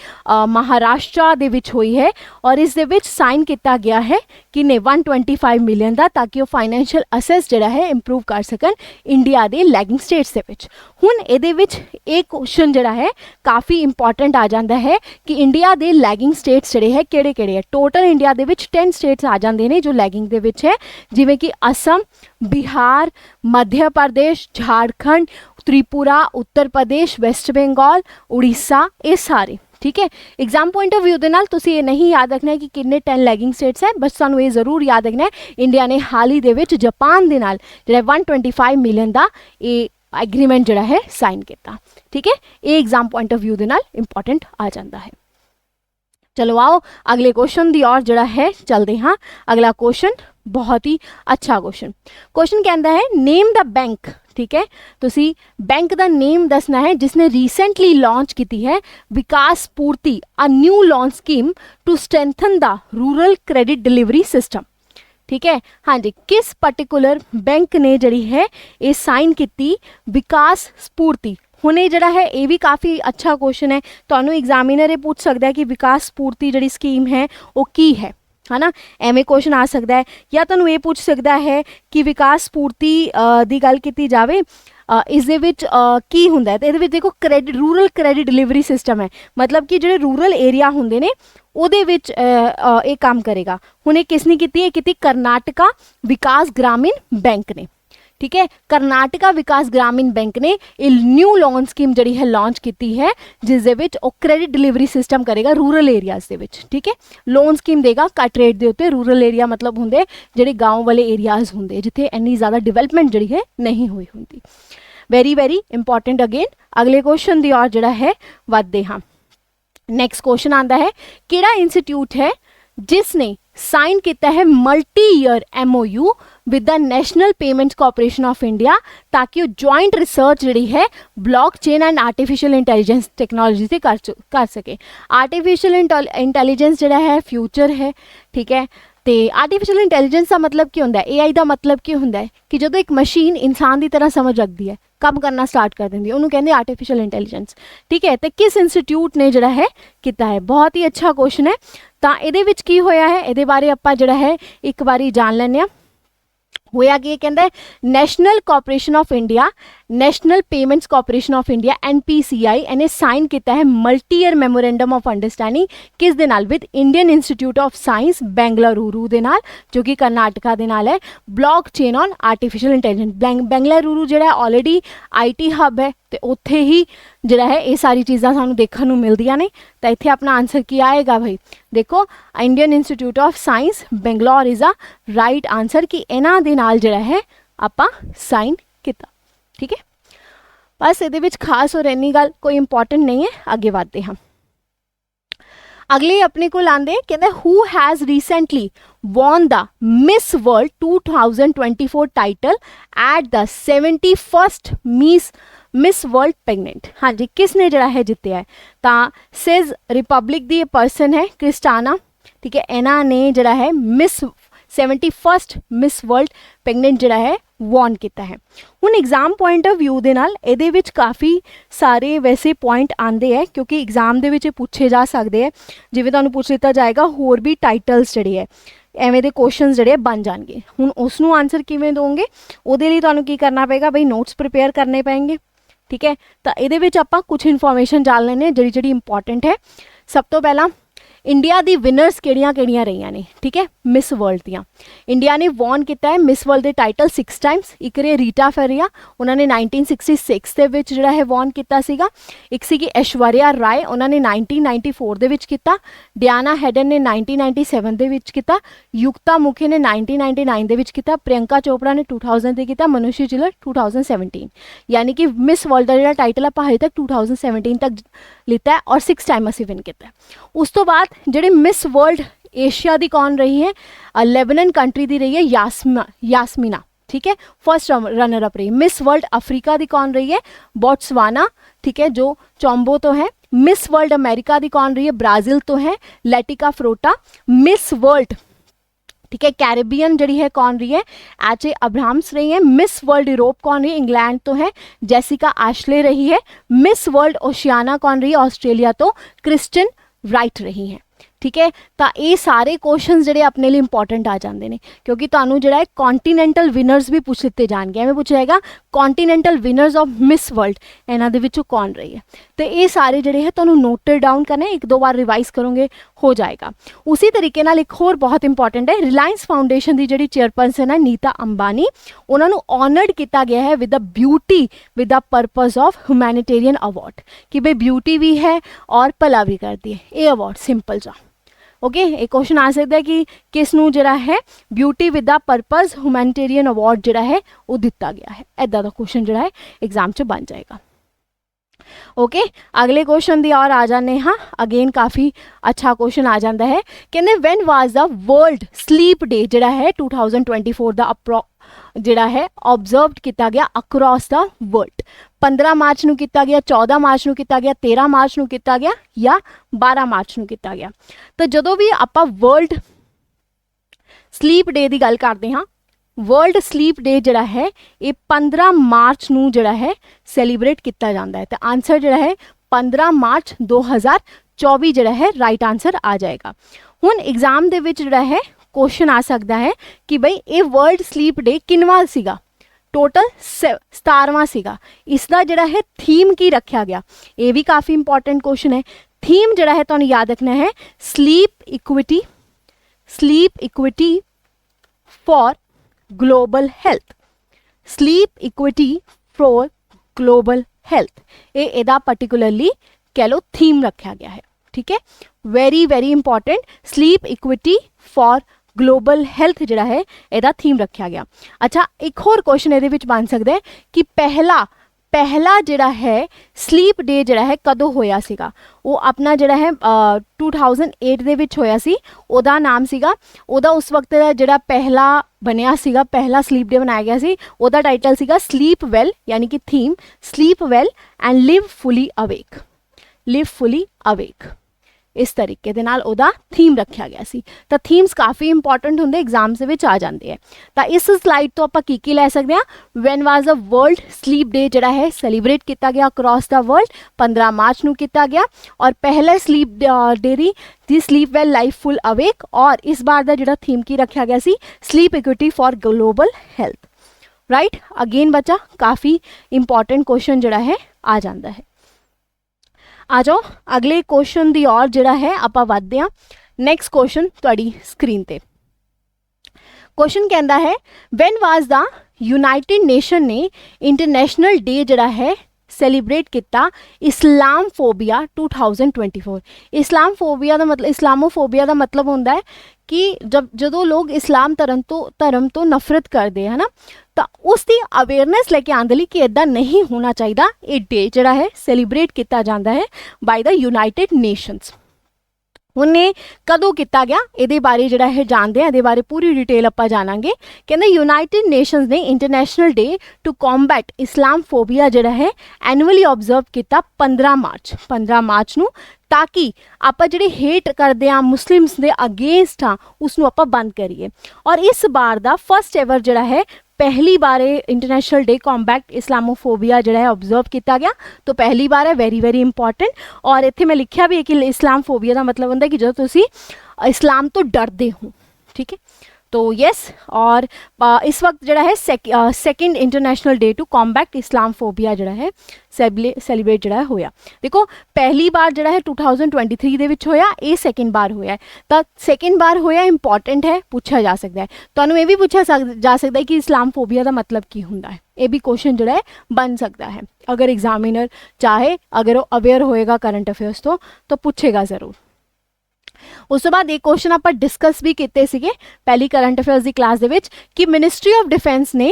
ਮਹਾਰਾਸ਼ਟਰ ਦੇ ਵਿੱਚ ਹੋਈ ਹੈ ਔਰ ਇਸ ਦੇ ਵਿੱਚ ਸਾਈਨ ਕੀਤਾ ਗਿਆ ਹੈ ਕਿੰਨੇ 125 ਮਿਲੀਅਨ ਦਾ, ਤਾਂ ਕਿ ਉਹ ਫਾਈਨੈਂਸ਼ੀਅਲ ਅਸੈਸ ਜਿਹੜਾ ਹੈ ਇੰਪਰੂਵ ਕਰ ਸਕਣ ਇੰਡੀਆ ਦੇ ਲੈਗਿੰਗ ਸਟੇਟਸ ਦੇ ਵਿੱਚ। ਹੁਣ ਇਹਦੇ ਵਿੱਚ ਇਹ ਕੁਐਸਚਨ ਜਿਹੜਾ ਹੈ ਕਾਫੀ ਇੰਪੋਰਟੈਂਟ ਆ ਜਾਂਦਾ ਹੈ ਕਿ ਇੰਡੀਆ ਦੇ ਲੈਗਿੰਗ ਸਟੇਟਸ ਜਿਹੜੇ ਹੈ ਕਿਹੜੇ ਕਿਹੜੇ ਹੈ। ਟੋਟਲ ਇੰਡੀਆ ਦੇ ਵਿੱਚ 10 ਸਟੇਟਸ ਆ ਜਾਂਦੇ ਨੇ ਜੋ ਲੈਗਿੰਗ ਦੇ ਵਿੱਚ ਹੈ, ਜਿਵੇਂ ਕਿ ਅਸਮ, ਬਿਹਾਰ, ਮੱਧ ਪ੍ਰਦੇਸ਼, झारखंड, त्रिपुरा, उत्तर प्रदेश, वेस्ट बंगाल, उड़ीसा, ये सारे ठीक है। एग्जाम पॉइंट ऑफ व्यू ਦੇ ਨਾਲ ਤੁਸੀਂ ਇਹ ਨਹੀਂ ਯਾਦ ਰੱਖਣਾ ਹੈ ਕਿ ਕਿੰਨੇ 10 ਲੈਗਿੰਗ ਸਟੇਟਸ ਹੈ, ਬਸ ਤੁਹਾਨੂੰ ਇਹ ਜ਼ਰੂਰ ਯਾਦ ਰੱਖਣਾ ਹੈ ਇੰਡੀਆ ਨੇ ਹਾਲ ਹੀ ਦੇ ਵਿੱਚ ਜਾਪਾਨ ਦੇ ਨਾਲ ਜਿਹੜਾ 125 ਮਿਲੀਅਨ ਦਾ ਇਹ ਐਗਰੀਮੈਂਟ ਜਿਹੜਾ ਹੈ ਸਾਈਨ ਕੀਤਾ। ਠੀਕ ਹੈ, ਇਹ एग्जाम पॉइंट ऑफ व्यू ਦੇ ਨਾਲ ਇੰਪੋਰਟੈਂਟ ਆ ਜਾਂਦਾ ਹੈ। चलो आओ अगले क्वेश्चन दी और जड़ा है चलते हाँ। अगला क्वेश्चन बहुत ही अच्छा क्वेश्चन कहता है नेम द बैंक। ठीक है, तुसी बैंक का नेम दसना है जिसने रिसेंटली लॉन्च की है Vikas Purti a new launch scheme to strengthen the rural credit delivery system. ठीक है, हाँ जी, किस पर्टिकुलर बैंक ने जड़ी है ये साइन की विकास स्फूर्ति। ਹੁਣ ਇਹ ਜਿਹੜਾ ਹੈ ਇਹ ਵੀ ਕਾਫੀ ਅੱਛਾ ਕੁਐਸਚਨ ਹੈ, ਤੁਹਾਨੂੰ ਐਗਜ਼ਾਮੀਨਰ ਇਹ ਪੁੱਛ ਸਕਦਾ ਹੈ ਕਿ ਵਿਕਾਸ ਸਪੂਰਤੀ ਜਿਹੜੀ ਸਕੀਮ ਹੈ ਉਹ ਕੀ ਹੈ ਨਾ, ਐਵੇਂ ਕੁਐਸਚਨ ਆ ਸਕਦਾ ਹੈ। ਜਾਂ ਤੁਹਾਨੂੰ ਇਹ ਪੁੱਛ ਸਕਦਾ ਹੈ ਕਿ ਵਿਕਾਸ ਸਪੂਰਤੀ ਦੀ ਗੱਲ ਕੀਤੀ ਜਾਵੇ ਇਸ ਦੇ ਵਿੱਚ ਕੀ ਹੁੰਦਾ ਹੈ, ਤੇ ਇਹਦੇ ਵਿੱਚ ਦੇਖੋ credit rural credit delivery system ਹੈ, ਮਤਲਬ ਕਿ ਜਿਹੜੇ ਰੂਰਲ ਏਰੀਆ ਹੁੰਦੇ ਨੇ ਉਹਦੇ ਵਿੱਚ ਇਹ ਕੰਮ ਕਰੇਗਾ। ਹੁਣ ਇਹ ਕਿਸ ਨੇ ਕੀਤੀ, ਇਹ ਕੀਤੀ ਕਰਨਾਟਕਾ ਵਿਕਾਸ ਗ੍ਰਾਮੀਣ ਬੈਂਕ ਨੇ। ठीक है, करनाटका विकास ग्रामीण बैंक ने न्यू लोन स्कीम जी है लॉन्च की है जिस क्रेडिट डिलीवरी सिस्टम करेगा रूरल एरियाज के। ठीक है, लोन स्कीम देगा घट रेट के उत्ते। रूरल एरिया मतलब होंगे जोड़े गाँव वाले एरियाज होंगे जिथे इन्नी ज़्यादा डिवेलपमेंट जी है नहीं हुई होंगी। Very very important. अगेन अगले क्वेश्चन की और जोड़ा है वधदे हाँ। नैक्सट क्वेश्चन आता है किहड़ा इंस्टीट्यूट है जिसने साइन किया है multi year MOU with the national payments corporation of India ताकि वो जॉइंट रिसर्च जी है blockchain and artificial intelligence technology से कर सके। आर्टिफिशियल इंटैलीजेंस जोड़ा है फ्यूचर है। ठीक है, तो आर्टिफिशियल इंटैलीजेंस का मतलब की होंगे, AI का मतलब की होंगे कि जो एक मशीन इंसान की तरह समझ रखती है, काम करना स्टार्ट कर देंगी, उन्होंने कहते हैं आर्टिफिशियल इंटैलीजेंस। ठीक है, तो किस इंस्टीट्यूट ने जोड़ा है किया है, बहुत ही अच्छा क्वेश्चन है। तो ये की होया है ये बारे आप जोड़ा है एक बारी जान लें। होया कि कहता है national corporation of India national payments corporation of India NPCI इन्हें साइन किया है multi year memorandum of understanding किस दे नाल with Indian Institute of Science Bengaluru दे नाल जो कि कर्नाटका दे नाल है। Blockchain on artificial intelligence Bengaluru जो ऑलरेडी IT हब है तो उत्थे ही जोड़ा है ये सारी चीज़ां सानू देखने मिलदियां ने। तो इत्थे अपना आंसर की आएगा भाई, देखो Indian Institute of science Bangalore is a right answer कि इन्हां दे नाल जोड़ा है आपां साइन किया। ठीक है, बस ये खास और इन्नी गल कोई इंपॉर्टेंट नहीं है। आगे बढ़ते हैं। अगले अपने को आंदे कहते who has recently won the miss world 2024 title at the 71st miss world pregnant. हाँ जी, किसने जरा है जितया है, तो सिज रिपब्लिक दी पर्सन है क्रिस्टाना। ठीक है, इन्हों ने जरा है miss 71st miss world pregnant जरा है वॉन किया है। हुण एग्जाम पॉइंट ऑफ व्यू दे नाल इहदे विच काफ़ी सारे वैसे पॉइंट आते हैं क्योंकि एग्जाम दे विच पूछे जा सकते हैं। जिवें तुहानूं पूछ लिता जाएगा होर भी टाइटल्स जिहड़े है एवें दे क्वेश्चन जिहड़े बन जाएंगे। हुण उसनूं आंसर किवें दोगे, उहदे लई तुहानूं की करना पेगा बई नोट्स प्रिपेयर करने पेंगे। ठीक है, तो इहदे विच आपां कुछ इन्फॉर्मेशन जान लैने जिहड़ी जिहड़ी इंपॉर्टेंट है। सब तो पहला इंडिया दी विनर्स किहड़ियां किहड़ियां रहियां ने। ठीक है, मिस वर्ल्ड दियां इंडिया ने वॉन किया है मिस वर्ल्ड के टाइटल 6 टाइम्स। एक रही रीटा फेरिया, उन्होंने 1966 के विच जिहड़ा है वॉन किया सीगा। एक सी ऐश्वर्या राय, उन्होंने 1994 दे विच किया। डियाना हेडन ने 1997 दे विच किया। युक्ता मुखी ने 1999 दे विच किया। प्रियंका चोपड़ा ने 2000 दे किया। मनुष्य चिलर 2017। यानी कि मिस वर्ल्ड का जो टाइटल आप हाले तक 2017 तक लिता है और 6 टाइम असीं विन किया। उस तो बाद जिहड़े मिस वर्ल्ड एशिया दी कौन रही है, लेबनान कंट्री दी रही है यास्मीना, ठीक है, फर्स्ट रनर अप रही। मिस वर्ल्ड अफ्रीका दी कौन रही है, बोट्सवाना, ठीक है, जो चोम्बो तो है। मिस वर्ल्ड अमेरिका दी कौन रही है, ब्राजील तो है, लेटिका फ्रोटा। मिस वर्ल्ड, ठीक है, कैरेबियन जड़ी है कौन रही है, एच.ए. अब्राहम्स रही है। मिस वर्ल्ड यूरोप कौन रही है, इंग्लैंड तो है, जेसिका एशले रही है। मिस वर्ल्ड ओशियाना कौन रही है, ऑस्ट्रेलिया तो क्रिस्टन राइट रही है, ठीक है। तो ये सारे क्वेश्चन ਜਿਹੜੇ ਆਪਣੇ ਲਈ इंपॉर्टेंट आ जाते हैं, क्योंकि ਤੁਹਾਨੂੰ ਜਿਹੜਾ ਹੈ कॉन्टीनेंटल विनर्स भी पूछ लिते जाएंगे। एवं पूछा जाएगा continental winners of miss world ਇਹਨਾਂ ਦੇ ਵਿੱਚੋਂ कौन रही है। तो ये सारे ਜਿਹੜੇ है ਤੁਹਾਨੂੰ नोटेड डाउन करने, एक दो बार रिवाइज करोगे हो जाएगा। उसी तरीके ਨਾਲ एक होर बहुत इंपॉर्टेंट है, रिलायंस फाउंडेशन की ਜਿਹੜੀ चेयरपर्सन है नीता अंबानी, उन्होंने ऑनर्ड किया गया है with the beauty with the purpose of humanitarian award, कि भाई ब्यूटी भी है और भला भी करती है। ये अवार्ड सिंपल जा ओके। एक क्वेश्चन आ सकता है कि किस नूं जिहड़ा है beauty with the purpose humanitarian award जिहड़ा है वो दिता गया है, इदा का क्वेश्चन जिहड़ा है एग्जाम च बन जाएगा। ओके अगले क्वेश्चन दी और आ जाने हाँ, अगेन काफ़ी अच्छा क्वेश्चन आ जाता है। कहते when was the world sleep day जिहड़ा है 2024 दा जिहड़ा है ऑब्जर्व किया गया अक्रॉस द वर्ल्ड। 15 मार्च नूं किया गया, 14 मार्च नूं किया गया, 13 मार्च नूं किया गया या 12 मार्च नूं किया गया। तो जदों भी आपां वर्ल्ड स्लीप डे की गल करते हाँ, वर्ल्ड स्लीप डे जिहड़ा है ये 15 मार्च नूं जिहड़ा है सैलीब्रेट किया जाता है। तो आंसर जिहड़ा है 15 मार्च 2024 जिहड़ा है राइट आंसर आ जाएगा। हुण एग्जाम दे विच जिहड़ा है क्वेश्चन आ सकता है कि बई ये वर्ल्ड स्लीप डे किनवा सीगा, टोटल 17वां सीगा। इसका जिहड़ा है थीम की रखा गया, ये भी काफ़ी इंपॉर्टेंट क्वेश्चन है। थीम जिहड़ा है तुहानूं याद रखना है sleep equity for global health, sleep equity for global health, ये इहदा पर्टिकुलरली कह लो थीम रखा गया है, ठीक है। Very very important, sleep equity for global health जिहड़ा है इहदा थीम रखा गया। अच्छा एक होर क्वेश्चन इहदे विच बन सकदा है कि पहला जिहड़ा है स्लीप डे जिहड़ा है कदों होया सीगा, वो अपना जिहड़ा है 2008 दे विच होया सी। ओदा नाम सीगा, ओदा उस वक्त दा जिहड़ा पहला बनया सीगा, पहला स्लीप डे बनाया गया सी, ओदा टाइटल सीगा स्लीप वेल, यानी कि theme sleep well and live fully awake. इस तरीके दे नाल ओदा थीम रखा गया सी। तो थीम्स काफ़ी इंपॉर्टेंट होंगे, एग्जाम्स विच आ जाते हैं। तो इस स्लाइड तो आप की लै सकते हैं, when was the world sleep day जिहड़ा है सैलीब्रेट किया गया अक्रॉस द वर्ल्ड, 15 मार्च नूं किया गया। और पहले स्लीप डे दी sleep well life full awake, और इस बार का जिहड़ा थीम की रखा गया सी sleep equity for global health. Right again बच्चा काफ़ी इंपॉर्टेंट क्वेश्चन जिहड़ा है आ जाता है। आ जाओ अगले क्वेश्चन दी और जिहड़ा है आपां वधदे हां। नैक्सट क्वेश्चन तुहाडी स्क्रीन ते क्वेश्चन कहता है when was the United Nation ने इंटरनेशनल डे जिहड़ा है सैलीब्रेट किया इस्लामफोबिया 2024। इस्लामफोबिया का मतलब, इस्लामोफोबिया का मतलब होता है कि जदों लोग इस्लाम धर्म तो नफरत करते हैं ना, तो उसकी अवेयरनेस लेके आने लई कि इदा नहीं होना चाहिए, ये डे जिहड़ा है सैलीब्रेट किया जाता है बाय द यूनाइटेड नेशनस। उन्हें कदों किया गया ये बारे जिहड़ा है जानते हैं, ये बारे पूरी डिटेल आपां जानांगे। कहते यूनाइटेड नेशनस ने international day to combat Islamophobia जिहड़ा है एनुअली ऑब्जर्व किया 15 मार्च नूं, ताकि आप जिहड़े हेट करते हैं मुस्लिम्स के अगेंस्ट हाँ उसनूं आपां बंद करिए। और इस बार का फर्स्ट एवर जिहड़ा है पहली बार इंटरनेशनल डे कॉम्बैट इस्लामोफोबिया जिहड़ा है ऑब्जर्व किया गया, तो पहली बार है, वेरी वेरी इंपॉर्टेंट। और इत्थे मैं लिखा भी है कि इस्लामफोबिया का मतलब होंदा है कि जो तुसी इस्लाम तो डरते हो, ठीक है। तो यस, और इस वक्त जिहड़ा है second international day to combat Islamophobia जिहड़ा है सैलीब्रेट जिहड़ा होया। देखो पहली बार जिहड़ा है 2023 दे विच होया, ये सेकेंड बार होया है। तो सेकेंड बार होया इंपॉर्टेंट है, पूछा जा सकता है। तुहानूं ये भी पूछा जा सकता है कि इस्लामफोबिया का मतलब की हुंदा है, ये भी क्वेश्चन जिहड़ा है बन सकता है। अगर एग्जामिनर चाहे, अगर वो अवेयर होएगा करंट अफेयर्स तो पूछेगा जरूर। उस तो बाद एक क्वेश्चन आप डिस्कस भी किए सीगे पहली करंट अफेयर्स की क्लास दे विच कि मिनिस्ट्री ऑफ डिफेंस ने,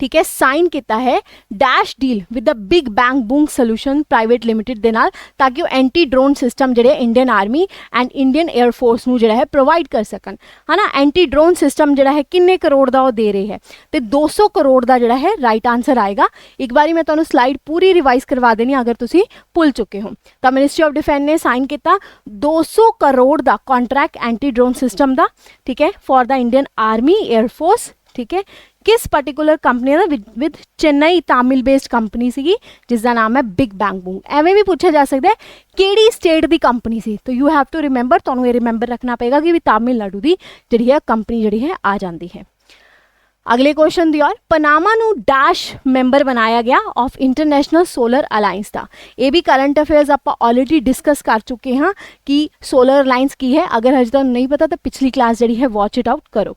ठीक है, ਸਾਈਨ ਕੀਤਾ ਹੈ dash deal with the big bang boong solution private limited ਦੇ ਨਾਲ, ਤਾਂ ਕਿ ਉਹ ਐਂਟੀ ਡਰੋਨ ਸਿਸਟਮ ਜਿਹੜੇ Indian army and Indian air force ਨੂੰ ਜਿਹੜਾ ਹੈ ਪ੍ਰੋਵਾਈਡ ਕਰ ਸਕਣ, ਹੈ ਨਾ। ਐਂਟੀ ਡਰੋਨ ਸਿਸਟਮ ਜਿਹੜਾ ਹੈ ਕਿੰਨੇ ਕਰੋੜ ਦਾ ਉਹ ਦੇ ਰਹੇ ਹੈ, ਤੇ 200 ਕਰੋੜ ਦਾ ਜਿਹੜਾ ਹੈ ਰਾਈਟ ਆਂਸਰ ਆਏਗਾ। ਇੱਕ ਵਾਰੀ ਮੈਂ ਤੁਹਾਨੂੰ ਸਲਾਈਡ ਪੂਰੀ ਰਿਵਾਈਜ਼ ਕਰਵਾ ਦੇਣੀ ਅਗਰ ਤੁਸੀਂ ਭੁੱਲ ਚੁੱਕੇ ਹੋ। ਤਾਂ ਮਿਨਿਸਟਰੀ ਆਫ ਡਿਫੈਂਸ ਨੇ ਸਾਈਨ ਕੀਤਾ 200 ਕਰੋੜ ਦਾ ਕੰਟਰੈਕਟ ਐਂਟੀ ਡਰੋਨ ਸਿਸਟਮ ਦਾ, ਠੀਕ ਹੈ, for the Indian army air force, ठीक है। किस पर्टिकुलर कंपनी का, with Chennai Tamil based company सी जिसका नाम है बिग बैंग बूंग। एवें भी पूछा जा सकता है किहड़ी स्टेट की कंपनी सी, तो यू हैव टू रिमेंबर, तुहानूं ये रिमेंबर रखना पेगा कि भी तमिलनाडु की जिहड़ी है कंपनी जिहड़ी है आ जाती है। अगले क्वेश्चन दी और पनामा नू डैश मैंबर बनाया गया ऑफ इंटरनेशनल सोलर अलायंस का। ये भी करंट अफेयर्स आप ऑलरेडी डिस्कस कर चुके हैं कि सोलर अलायंस की है। अगर हज तक नहीं पता तो पिछली क्लास जी है वॉच इट आउट करो।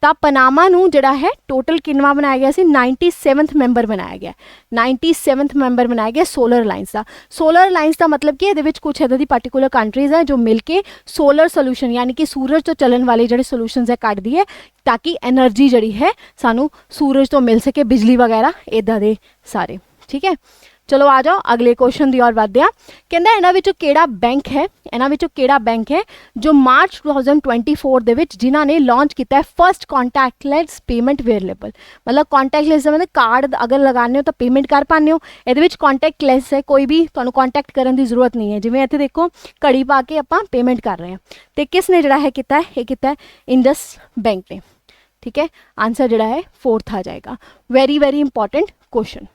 तो पनामा नू जिहड़ा है टोटल किन्ना बनाया गया सी, 97वें मैंबर बनाया गया, 97वें मैंबर बनाया गया सोलर अलायंस का। सोलर अलायंस का मतलब कि ये कुछ इदां दी पर्टिकुलर कंट्रीज़ है जो मिलके सोलर सोल्यूशन यानी कि सूरज तो चलन वाले जिहड़े सोल्यूशनस है कढदी है, ताकि एनर्जी जिहड़ी है सानू सूरज तो मिल सके, बिजली वगैरह इदां दे सारे, ठीक है। चलो आ जाओ अगले क्वेश्चन दी और वधदे आ। कहंदा इन्हां विचों किहड़ा बैंक है, इन्हां विचों किहड़ा बैंक है जो मार्च 2024 दे विच जिन्हां ने लॉन्च किया है फर्स्ट कॉन्टैक्टलैस पेमेंट अवेलेबल। मतलब कॉन्टैक्टलैस मतलब कार्ड अगर लगाने हो तो पेमेंट कर पाने हो, इहदे विच कॉन्टैक्टलैस है, कोई भी तुहानूं कॉन्टैक्ट करन दी जरूरत नहीं है। जिवें इत्थे देखो घड़ी पा के आपां पेमेंट कर रहे हैं, तो किसने जिहड़ा है किया है, ये किया है इंडस बैंक ने, ठीक है। आंसर जिहड़ा है 4th आ जाएगा। Very very important question.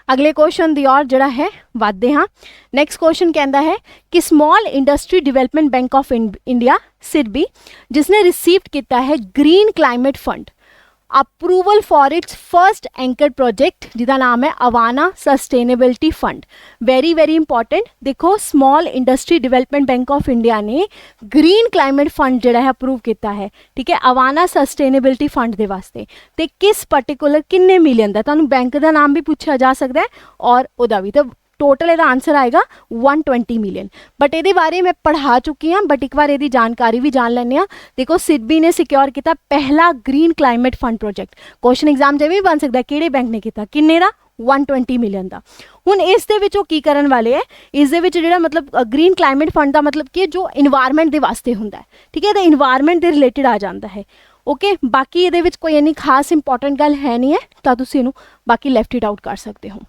अगले क्वेश्चन दी और जिहड़ा है वधदे हाँ। नैक्सट क्वेश्चन कहता है कि small industry development bank of India SIDBI जिसने रिसीव्ड किया है green climate fund approval for its first anchor project जिसका नाम है Avaana sustainability fund. Very very important. देखो small industry development bank of India ने ग्रीन क्लाइमेट फंड जिहड़ा है अप्रूव किया है, ठीक है, अवाना सस्टेनेबिलिटी फंड के वास्ते। तो किस पर्टिकुलर किन्ने मिलियन का, तुहानूं बैंक का नाम भी पूछा जा सकता है और उहदा भी। तो टोटल ਇਹਦਾ आंसर आएगा 120 मिलियन। बट ये बारे मैं पढ़ा चुकी हाँ, बट एक बार ये जानकारी भी जान लेने। देखो सिडबी ने सिक्योर किया पहला green climate fund project. Question exam जिवें भी बन सकता है किहड़े बैंक ने किया, किन्ने दा 120 मिलियन का। हुण इस दे विच की करन वाले है, इस दे विच जिहड़ा मतलब ग्रीन क्लाइमेट फंड का मतलब कि जो इन्वायरमेंट के वास्ते हुंदा है, ठीक है, तो इन्वायरमेंट के रिलेटेड आ जाता है। ओके बाकी ये कोई इन्नी खास इंपॉर्टेंट गल है नहीं है, तो तुसीं इहनूं बाकी लैफ्ट इट आउट कर सकते हो।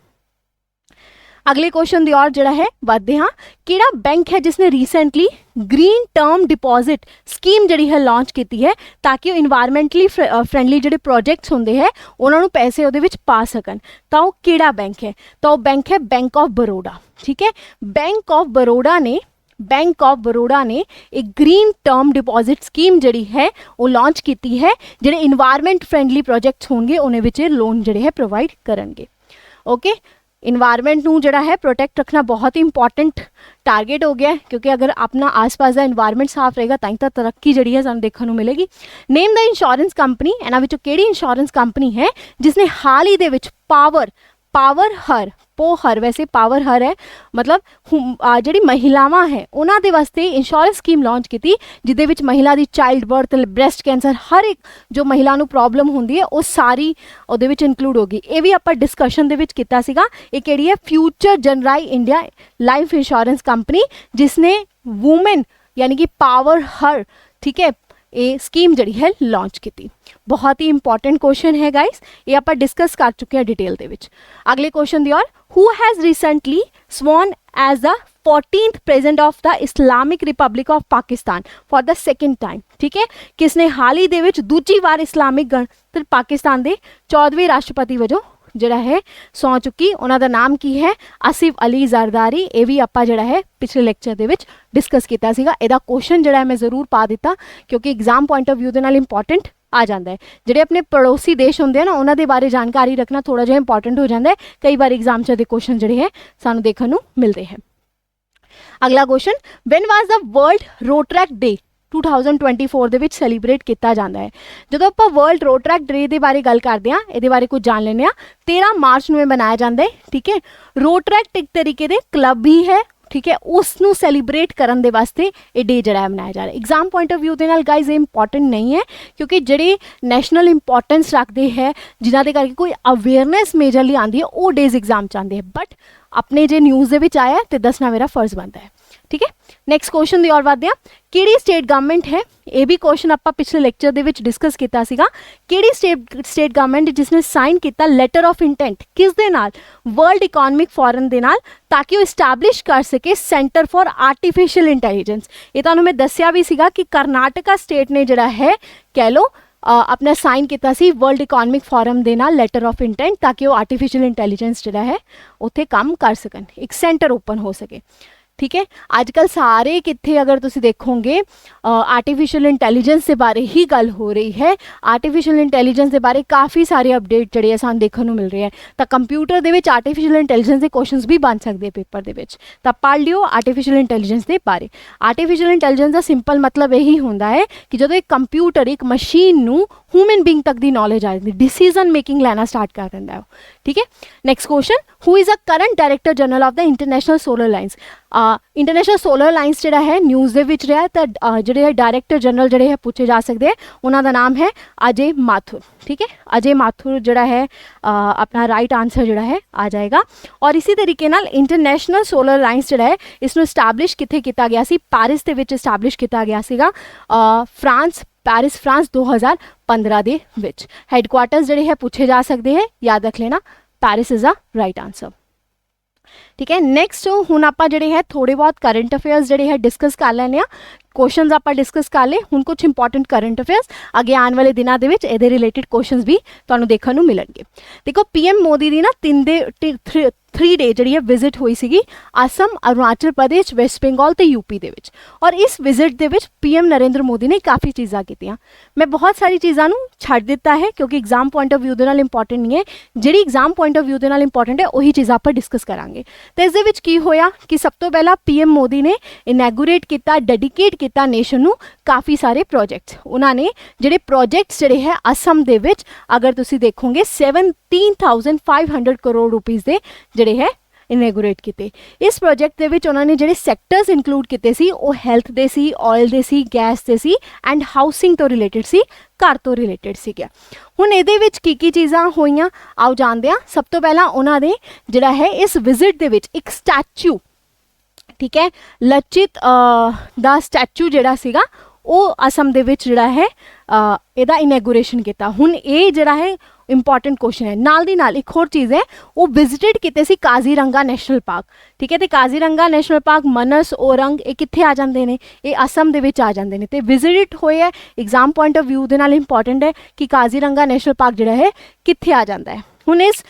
अगले क्वेश्चन दी और जिहड़ा है वधदे हाँ। किहड़ा बैंक है जिसने recently green term deposit scheme जिहड़ी है लॉन्च की है, ताकि इन्वायरमेंटली फ्रेंडली जिहड़े प्रोजेक्ट्स होंदे है उन्होंने पैसे उहदे विच पा सकन। तो वो किहड़ा बैंक है, तो वो बैंक है बैंक ऑफ बरोड़ा, ठीक है। बैंक ऑफ बरोड़ा ने एक ग्रीन टर्म डिपॉजिट स्कीम जिहड़ी है वो लॉन्च की है, जिहड़े इन्वायरमेंट फ्रेंडली प्रोजेक्ट्स होंगे उन्हें विच लोन जिहड़े है प्रोवाइड करनगे। ओके इन्वायरमेंट नूं जिहड़ा है प्रोटेक्ट रखना बहुत ही इंपॉर्टेंट टारगेट हो गया है, क्योंकि अगर अपना आस पास का इन्वायरमेंट साफ रहेगा तां ही तरक्की जिहड़ी है सानूं देखने को मिलेगी। नेम द इंश्योरेंस कंपनी, इन्हां विचों किहड़ी इंश्योरेंस कंपनी है जिसने हाल ही दे विच पावर वैसे पावर हर है मतलब जिहड़ी महिलावां है उन्हां दे वास्ते इंश्योरेंस स्कीम लॉन्च की, जिहदे विच महिला दी चाइल्ड बर्थ, ब्रैसट कैंसर, हर एक जो महिला नूं प्रॉब्लम होंदी है वो सारी उहदे विच इंक्लूड होगी। ये भी आपां डिस्कशन दे विच कीता सीगा। ये किहड़ी है future Generali India life insurance company, जिसने वूमेन यानी कि पावर हर, ठीक है, ये स्कीम जिहड़ी है लॉन्च की। बहुत ही इंपॉर्टेंट क्वेश्चन है गाइस, ये आप डिस्कस कर चुके हैं डिटेल दे विच। अगले क्वेश्चन दी और who has recently sworn as the 14th president of the Islamic Republic of Pakistan for the second time, ठीक है, किसने हाल ही दे विच दूजी बार इस्लामिक गणतंत्र पाकिस्तान के 14वें राष्ट्रपति वजों जिहड़ा है सौ चुकी। उन्हों का नाम की है आसिफ अली जरदारी। ये भी आप जिहड़ा है पिछले लैक्चर दे विच डिस्कस किया सीगा। इहदा क्वेश्चन जिहड़ा है मैं जरूर पा दिता, क्योंकि एग्जाम पॉइंट ऑफ व्यू दे नाल इंपॉर्टेंट आ जाता है। जिहड़े अपने पड़ोसी देश होंदे हैं ना उन्हां दे बारे जानकारी रखना थोड़ा जिहा इंपॉर्टेंट हो जाता है। कई बार एग्जाम च दे क्वेश्चन जिहड़े है सानूं देखण नूं मिलदे हैं। अगला question, when was the world Rotaract day 2024 ਦੇ ਵਿੱਚ ਸੈਲੀਬ੍ਰੇਟ ਕੀਤਾ ਜਾਂਦਾ ਹੈ। ਜਦੋਂ ਆਪਾਂ ਵਰਲਡ ਰੋਟਰੈਕਟ ਡੇ ਦੇ ਬਾਰੇ ਗੱਲ ਕਰਦੇ ਹਾਂ, ਇਹਦੇ ਬਾਰੇ ਕੁਝ ਜਾਣ ਲੈਂਦੇ ਹਾਂ। 13 ਮਾਰਚ ਨੂੰ ਇਹ ਮਨਾਇਆ ਜਾਂਦਾ ਹੈ, ਠੀਕ ਹੈ। रोटरैक्ट एक तरीके दे क्लब ही है, ठीक है, उसनू सैलीब्रेट करन दे वास्ते ये डे जड़ा है मनाया जा रहा है। एग्जाम पॉइंट ऑफ व्यू दे नाल गाइज ये इंपॉर्टेंट नहीं है, क्योंकि ਜਿਹੜੇ ਨੈਸ਼ਨਲ ਇੰਪੋਰਟੈਂਸ ਰੱਖਦੇ ਹੈ, ਜਿਨ੍ਹਾਂ ਦੇ ਕਰਕੇ ਕੋਈ ਅਵੇਅਰਨੈਸ ਮੇਜਰਲੀ ਆਉਂਦੀ ਹੈ, ਉਹ ਡੇਜ਼ एग्जाम ਚ ਆਉਂਦੇ ਹੈ। ਬਟ ਆਪਣੇ ਜੇ ਨਿਊਜ਼ ਦੇ ਵਿੱਚ ਆਇਆ ਤੇ ਦੱਸਣਾ ਮੇਰਾ ਫਰਜ਼ ਬਣਦਾ ਹੈ। ठीक है, नैक्सट क्वेश्चन ਦੀ ओर ਵਧਦੇ ਹਾਂ। ਕਿਹੜੀ स्टेट गवर्नमेंट है, ये भी क्वेश्चन ਆਪਾਂ पिछले ਲੈਕਚਰ ਦੇ ਵਿੱਚ डिस्कस ਕੀਤਾ ਸੀਗਾ। ਕਿਹੜੀ स्टेट गवर्नमेंट जिसने साइन ਕੀਤਾ ਲੈਟਰ ਆਫ ਇੰਟੈਂਟ ਕਿਸ ਦੇ ਨਾਲ, ਵਰਲਡ ਇਕਨੋਮਿਕ ਫੋਰਮ ਦੇ ਨਾਲ, ਤਾਂ ਕਿ ਉਹ ਇਸਟੈਬਲਿਸ਼ ਕਰ ਸਕੇ ਸੈਂਟਰ ਫॉर ਆਰਟੀਫੀਸ਼ੀਅਲ ਇੰਟੈਲੀਜੈਂਸ। ਇਹ ਤੁਹਾਨੂੰ ਮੈਂ ਦੱਸਿਆ ਵੀ ਸੀਗਾ ਕਿ ਕਰਨਾਟਕਾ ਸਟੇਟ ਨੇ ਜਿਹੜਾ ਹੈ ਕਹਿ ਲਓ अपना साइन किया सी वर्ल्ड इकॉनमिक फोरम के नाल लैटर ऑफ इंटेंट, ताकि वो आर्टिफिशियल इंटैलीजेंस जिहड़ा है उत्थे काम कर सकन, एक सेंटर ओपन हो सके। ठीक है, अजकल सारे कित्थे अगर तुसी देखोगे आर्टिफिशियल इंटैलीजेंस के बारे ही गल हो रही है। आर्टिफिशियल इंटैलीजेंस के बारे काफ़ी सारे अपडेट जिहड़े सानूं देखने को मिल रहे हैं। तो कंप्यूटर दे विच आर्टिफिशियल इंटैलीजेंस के क्वेश्चंस भी बन सकते हैं पेपर दे विच, तो पढ़ लियो आर्टिफिशियल इंटैलीजेंस के बारे। आर्टिफिशियल इंटैलीजेंस का सिंपल मतलब यही होंदा है कि जो एक कंप्यूटर एक मशीन नूं ह्यूमन बीइंग तक की नॉलेज आ जाती, डिसीजन मेकिंग लेना स्टार्ट कर दिंदा है। ठीक है, next question, who is a current director general of the international solar lines. International solar lines जिहड़ा है न्यूज़ दे विच रहा, तो जिहड़े डायरैक्टर जनरल जिहड़े है पूछे जा सकते हैं, उन्होंने नाम है अजय माथुर। ठीक है, अजय माथुर जिहड़ा है अपना राइट आंसर जिहड़ा है आ जाएगा। और इसी तरीके नाल इंटरनेशनल सोलर लाइन्स जिहड़ा है इसनूं इस्टैबलिश कित्थे कीता गया सी, पैरिस दे विच इस्टैबलिश कीता गया सीगा, पैरिस फ्रांस 2015 दे विच। हैडकुआटर्स जिहड़े है पूछे जा सकते हैं, याद रख लेना Paris is a right answer. ठीक है, नैक्सट हुण आपां जिहड़े है थोड़े बहुत करंट अफेयर्स जिहड़े है डिस्कस कर लैने आ। क्वेश्चन आप डिस्कस कर ले, हुण कुछ इंपॉर्टेंट करंट अफेयर्स अगे आने वाले दिनों के ये रिलेटिड क्वेश्चन भी तुहानूं देखने को मिलणगे। देखो पीएम मोदी की ना 3 डे जी विजिट हुई सी असम, अरुणाचल प्रदेश, वेस्ट बंगाल तो यूपी के, और इस विजिट के पीएम नरेंद्र मोदी ने काफ़ी चीज़ा कीतियां। मैं बहुत सारी चीज़ों छड्ड दिता है क्योंकि एग्जाम पॉइंट ऑफ व्यू के नाल इंपॉर्टेंट नहीं है, जी एग्जाम पॉइंट ऑफ व्यू के नाल इंपॉर्टेंट है वही चीज़ आप डिस्कस करांगे। तो इस दे विच की होया कि सब तो पहला पीएम मोदी ने इनैगूरेट किया, डेडिकेट किया नेशन नूं काफ़ी सारे प्रोजेक्ट्स। उन्होंने जिहड़े प्रोजेक्ट्स जिहड़े है असम दे विच अगर तुसीं देखोगे 17,500 करोड़ रुपीज़ के जिहड़े है इनैगूरेट किए। इस प्रोजेक्ट दे विच उन्होंने जिहड़े सैक्टर्स इंक्लूड किए सी वो हेल्थ दे सी, ऑयल दे सी, गैस दे सी एंड हाउसिंग तो रिलेटेड सी, घर तो रिलेटेड सी गया। हुण इहदे विच की चीज़ां होईयां आओ जानदे हां। सब तो पहला उन्होंने जिहड़ा है इस विजिट दे विच एक स्टैचू, ठीक है, लचित दा स्टैचू जिहड़ा सीगा वो असम दे विच जिहड़ा है इहदा इनैगूरेशन किया। हुण ये जिहड़ा है इंपॉर्टेंट क्वेश्चन है। नाल दी नाल एक होर चीज़ है, वो विजिटेड किते सी काजीरंगा नैशनल पार्क। ठीक है, तो काजीरंगा नैशनल पार्क, मनस, ओरंग ये कित्थे आ जांदे ने, ये असम दे विच आ जांदे ने। ते विजिट होए है, एग्जाम पॉइंट ऑफ व्यू दे नाल इंपॉर्टेंट है कि काजीरंगा नैशनल पार्क जिहड़ा है कित्थे आ जांदा है। हुण इस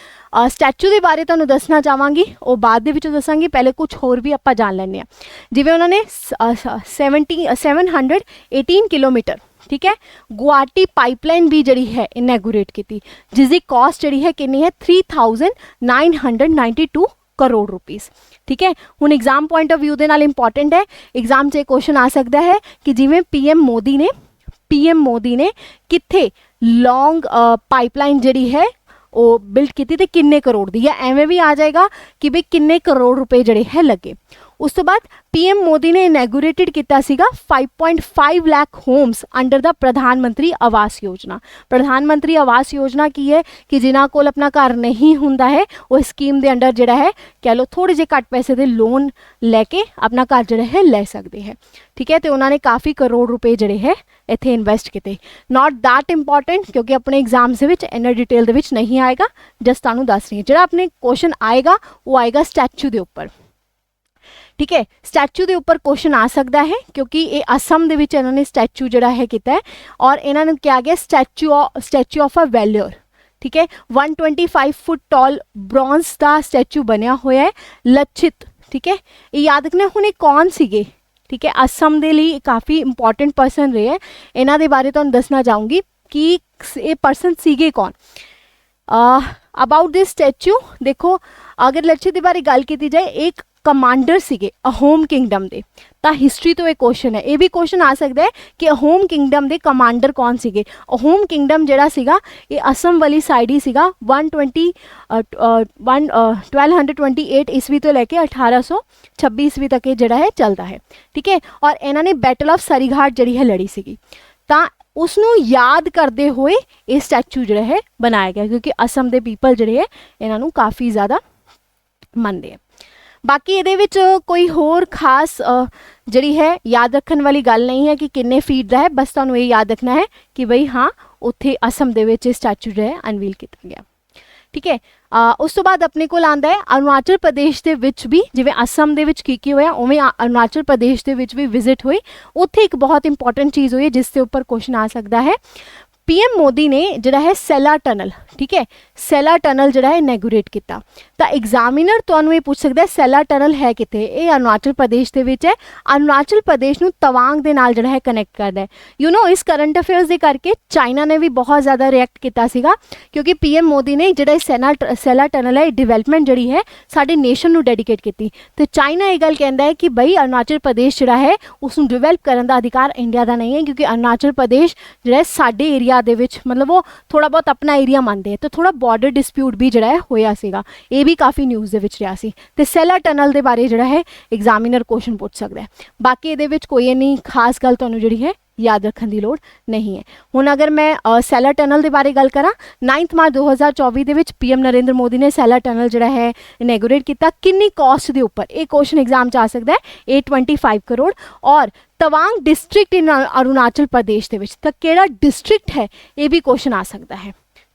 स्टैचू के बारे तुहानूं दसना चाहांगी, वो बाद दे विच दसांगी, पहले कुछ होर भी आपां जान लैंदे आ। जिवें उन्होंने 718 किलोमीटर, ठीक है, गुवाहाटी पाइपलाइन भी जी है इनैगूरेट की, जिसकी कॉस्ट जी है कितनी है 3,992 करोड़ रुपीज़। ठीक है, हुण एग्जाम पॉइंट ऑफ व्यू के नाल इंपॉर्टेंट है, एग्जाम से क्वेश्चन आ सकता है कि जिवें पीएम मोदी ने कित्थे लॉन्ग पाइपलाइन जी है वो बिल्ड की तो किन्ने करोड़ दी है, एवें भी आ जाएगा कि भाई किन्ने करोड़ रुपए जड़े है लगे। उस तो बाद पीएम मोदी ने इनैगूरेटेड किया सीगा 5.5 लाख होम्स अंडर द प्रधानमंत्री आवास योजना। प्रधानमंत्री आवास योजना की है कि जिन्हों को अपना घर नहीं हुंदा है वो स्कीम के अंडर जिहड़ा है कह लो थोड़े जे घट पैसे के लोन लैके अपना घर जिहड़ा है लै सकते हैं। ठीक है, तो उन्होंने काफ़ी करोड़ रुपए जिहड़े है इत्थे इन्वेस्ट किए। नॉट दैट इंपॉर्टेंट क्योंकि अपने एग्जाम्स दे विच इन्ना डिटेल दे विच नहीं आएगा, जस्ट तुहानूं दस रही है। जिहड़ा अपने क्वेश्चन आएगा वो आएगा स्टैचू के उपर। ठीक है, स्टैचू के उपर क्वेश्चन आ सकता है क्योंकि ये असम दे विच इन्होंने स्टैचू जिहड़ा है किया है और इन्होंने क्या गया स्टैचू ऑफ अ वैल्योर। ठीक है, 125 फुट टॉल ब्रॉन्ज का स्टैचू बनया हुआ है लचित। ठीक है, ये याद रखना हुणे कौन सीगे। ठीक है, असम के लिए काफ़ी इंपॉर्टेंट पर्सन रहे हैं, इन्हां दे बारे तुहानूं दसना चाहूँगी कि ये पर्सन सीगे कौन। अबाउट दिस स्टैचू देखो, अगर लचित के बारे गल की जाए, एक ਕਮਾਂਡਰ ਸੀਗੇ ਅਹੋਮ ਕਿੰਗਡਮ ਦੇ। ਤਾਂ ਹਿਸਟਰੀ ਤੋਂ ਇਹ ਕੁਐਸਚਨ ਹੈ, ਇਹ ਵੀ ਕੁਐਸਚਨ ਆ ਸਕਦਾ ਹੈ ਕਿ ਅਹੋਮ ਕਿੰਗਡਮ ਦੇ ਕਮਾਂਡਰ ਕੌਣ ਸੀਗੇ। ਅਹੋਮ ਕਿੰਗਡਮ ਜਿਹੜਾ ਸੀਗਾ ਇਹ ਅਸਮ ਵਾਲੀ ਸਾਈਡ ਹੀ ਸੀਗਾ। 1228 ਈਸਵੀ ਤੋਂ ਲੈ ਕੇ 1826 ਈਸਵੀ ਤੱਕ ਇਹ ਜਿਹੜਾ ਹੈ ਚੱਲਦਾ ਹੈ, ਠੀਕ ਹੈ। ਔਰ ਇਹਨਾਂ ਨੇ ਬੈਟਲ ਆਫ ਸਰੀਘਾਟ ਜਿਹੜੀ ਹੈ ਲੜੀ ਸੀਗੀ। ਤਾਂ ਉਸ ਨੂੰ ਯਾਦ ਕਰਦੇ ਹੋਏ ਇਹ ਸਟੈਚੂ ਜਿਹੜਾ ਹੈ ਬਣਾਇਆ ਗਿਆ, ਕਿਉਂਕਿ ਅਸਮ ਦੇ ਪੀਪਲ ਜਿਹੜੇ ਹੈ ਇਹਨਾਂ ਨੂੰ ਕਾਫੀ ਜ਼ਿਆਦਾ ਮੰਨਦੇ ਆ। ਬਾਕੀ ਇਹਦੇ ਵਿੱਚ ਕੋਈ ਹੋਰ ਖਾਸ ਜਿਹੜੀ ਹੈ ਯਾਦ ਰੱਖਣ ਵਾਲੀ ਗੱਲ ਨਹੀਂ ਹੈ ਕਿ ਕਿੰਨੇ ਫੀਟ ਦਾ ਹੈ, ਬਸ ਤੁਹਾਨੂੰ ਇਹ ਯਾਦ ਰੱਖਣਾ ਹੈ ਕਿ ਬਈ ਹਾਂ ਉੱਥੇ ਅਸਮ ਦੇ ਵਿੱਚ ਇਹ ਸਟੈਚੂ ਜਿਹੜਾ ਹੈ ਅਨਵੀਲ ਕੀਤਾ ਗਿਆ, ਠੀਕ ਹੈ। ਉਸ ਤੋਂ ਬਾਅਦ ਆਪਣੇ ਕੋਲ ਆਉਂਦਾ ਹੈ ਅਰੁਣਾਚਲ ਪ੍ਰਦੇਸ਼ ਦੇ ਵਿੱਚ ਵੀ, ਜਿਵੇਂ ਅਸਮ ਦੇ ਵਿੱਚ ਕੀ ਹੋਇਆ ਉਵੇਂ ਅਰੁਣਾਚਲ ਪ੍ਰਦੇਸ਼ ਦੇ ਵਿੱਚ ਵੀ ਵਿਜ਼ਿਟ ਹੋਈ। ਉੱਥੇ ਇੱਕ ਬਹੁਤ ਇੰਪੋਰਟੈਂਟ ਚੀਜ਼ ਹੋਈ ਹੈ ਜਿਸ ਦੇ ਉੱਪਰ ਕੁਐਸਚਨ ਆ ਸਕਦਾ ਹੈ। PM ਮੋਦੀ ਨੇ ਜਿਹੜਾ ਹੈ ਸੈਲਾ ਟਨਲ, ਠੀਕ ਹੈ, ਸੈਲਾ ਟਨਲ ਜਿਹੜਾ ਹੈ ਇਨੈਗੂਰੇਟ ਕੀਤਾ। ਤਾਂ ਐਗਜ਼ਾਮੀਨਰ ਤੁਹਾਨੂੰ ਇਹ ਪੁੱਛ ਸਕਦਾ ਹੈ ਸੈਲਾ ਟਨਲ ਹੈ ਕਿੱਥੇ। ਇਹ ਅਰੁਣਾਚਲ ਪ੍ਰਦੇਸ਼ ਦੇ ਵਿੱਚ ਹੈ। ਅਰੁਣਾਚਲ ਪ੍ਰਦੇਸ਼ ਨੂੰ ਤਵਾਂਗ ਦੇ ਨਾਲ ਜਿਹੜਾ ਹੈ ਕਨੈਕਟ ਕਰਦਾ ਹੈ। ਇਸ ਕਰੰਟ ਅਫੇਅਰਸ ਦੇ ਕਰਕੇ ਚਾਈਨਾ ਨੇ ਵੀ ਬਹੁਤ ਜ਼ਿਆਦਾ ਰਿਐਕਟ ਕੀਤਾ ਸੀਗਾ, ਕਿਉਂਕਿ PM ਮੋਦੀ ਨੇ ਜਿਹੜਾ ਸੈਲਾ ਟਨਲ ਹੈ ਡਿਵੈਲਪਮੈਂਟ ਜਿਹੜੀ ਹੈ ਸਾਡੇ ਨੇਸ਼ਨ ਨੂੰ ਡੈਡੀਕੇਟ ਕੀਤੀ। ਤੇ ਚਾਈਨਾ ਇਹ ਗੱਲ ਕਹਿੰਦਾ ਹੈ ਕਿ ਬਈ ਅਰੁਣਾਚਲ ਪ੍ਰਦੇਸ਼ ਜਿਹੜਾ ਹੈ ਉਸ ਨੂੰ ਡਿਵੈਲਪ ਕਰਨ ਦਾ ਅਧਿਕਾਰ ਇੰਡੀਆ ਦਾ ਨਹੀਂ ਹੈ, ਕਿਉਂਕਿ ਅਰੁਣਾਚਲ ਪ੍ਰਦੇਸ਼ ਜਿਹੜਾ ਸਾਡੇ ਏਰੀਆ ਦੇ ਵਿੱਚ ਮਤਲਬ ਉਹ ਥੋੜਾ ਬਹੁਤ ਆਪਣਾ ਏਰੀਆ ਮੰਨਦੇ ਹੈ। ਤੇ ਥੋੜਾ ਬਾਰਡਰ ਡਿਸਪਿਊਟ ਵੀ ਜਿਹੜਾ ਹੈ ਹੋਇਆ ਸੀਗਾ, ਇਹ ਵੀ ਕਾਫੀ ਨਿਊਜ਼ ਦੇ ਵਿੱਚ ਰਿਹਾ ਸੀ। ਤੇ ਸੈਲਾ ਟਨਲ ਦੇ ਬਾਰੇ ਜਿਹੜਾ ਹੈ ਐਗਜ਼ਾਮੀਨਰ ਕੁਐਸਚਨ ਪੁੱਛ ਸਕਦਾ ਹੈ। ਬਾਕੀ ਇਹਦੇ ਵਿੱਚ ਕੋਈ ਇੰਨੀ ਖਾਸ ਗੱਲ ਤੁਹਾਨੂੰ ਜਿਹੜੀ ਹੈ ਯਾਦ ਰੱਖਣ ਦੀ ਲੋੜ ਨਹੀਂ ਹੈ। ਹੁਣ ਅਗਰ ਮੈਂ ਸੈਲਾ ਟਨਲ ਦੇ ਬਾਰੇ ਗੱਲ ਕਰਾਂ, 9 ਮਾਰਚ 2024 ਦੇ ਵਿੱਚ PM ਨਰਿੰਦਰ ਮੋਦੀ ਨੇ ਸੈਲਾ ਟਨਲ ਜਿਹੜਾ ਹੈ ਇਨੈਗੂਰੇਟ ਕੀਤਾ। ਕਿੰਨੀ ਕਾਸਟ ਦੇ ਉੱਪਰ, ਇਹ ਕੁਐਸਚਨ ਐਗਜ਼ਾਮ 'ਚ ਆ ਸਕਦਾ ਹੈ। 825 ਕਰੋੜ। ਔਰ ਤਵਾਂਗ ਡਿਸਟ੍ਰਿਕਟ ਇਨ ਅਰੁਣਾਚਲ ਪ੍ਰਦੇਸ਼ ਦੇ ਵਿੱਚ, ਤਾਂ ਕਿਹੜਾ ਡਿਸਟ੍ਰਿਕਟ ਹੈ ਇਹ ਵੀ ਕੁਐਸਚਨ ਆ ਸਕਦਾ ਹੈ,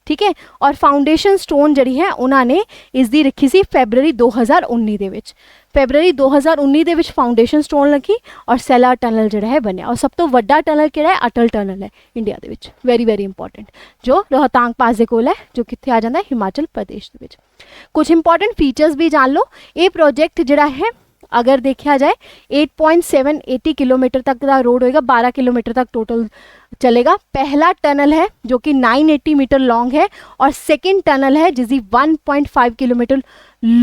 ਠੀਕ ਹੈ। ਔਰ ਫਾਊਂਡੇਸ਼ਨ ਸਟੋਨ ਜਿਹੜੀ ਹੈ ਉਹਨਾਂ ਨੇ ਇਸ ਦੀ ਰੱਖੀ ਸੀ ਫੈਬਰਰੀ 2019 ਦੇ ਵਿੱਚ। ਫੈਬਰਰੀ 2019 ਦੇ ਵਿੱਚ ਫਾਊਂਡੇਸ਼ਨ ਸਟੋਨ ਲੱਗੀ ਔਰ ਸੈਲਾ ਟਨਲ ਜਿਹੜਾ ਹੈ ਬਣਿਆ। ਔਰ ਸਭ ਤੋਂ ਵੱਡਾ ਟਨਲ ਕਿਹੜਾ ਹੈ? ਅਟਲ ਟਨਲ ਹੈ ਇੰਡੀਆ ਦੇ ਵਿੱਚ, ਵੈਰੀ ਵੈਰੀ ਇੰਪੋਰਟੈਂਟ, ਜੋ ਰੋਹਤਾਂਗ ਪਾਸ ਦੇ ਕੋਲ ਹੈ, ਜੋ ਕਿੱਥੇ ਆ ਜਾਂਦਾ ਹੈ? ਹਿਮਾਚਲ ਪ੍ਰਦੇਸ਼ ਦੇ ਵਿੱਚ। ਕੁਝ ਇੰਪੋਰਟੈਂਟ ਫੀਚਰਸ ਵੀ ਜਾਣ ਲਓ। ਇਹ ਪ੍ਰੋਜੈਕਟ ਜਿਹੜਾ ਹੈ अगर देखा जाए 8.780 किलोमीटर तक का रोड होएगा, 12 किलोमीटर तक टोटल चलेगा। पहला टनल है जो कि 980 मीटर लॉन्ग है और सेकंड टनल है जिसकी 1.5 kilometre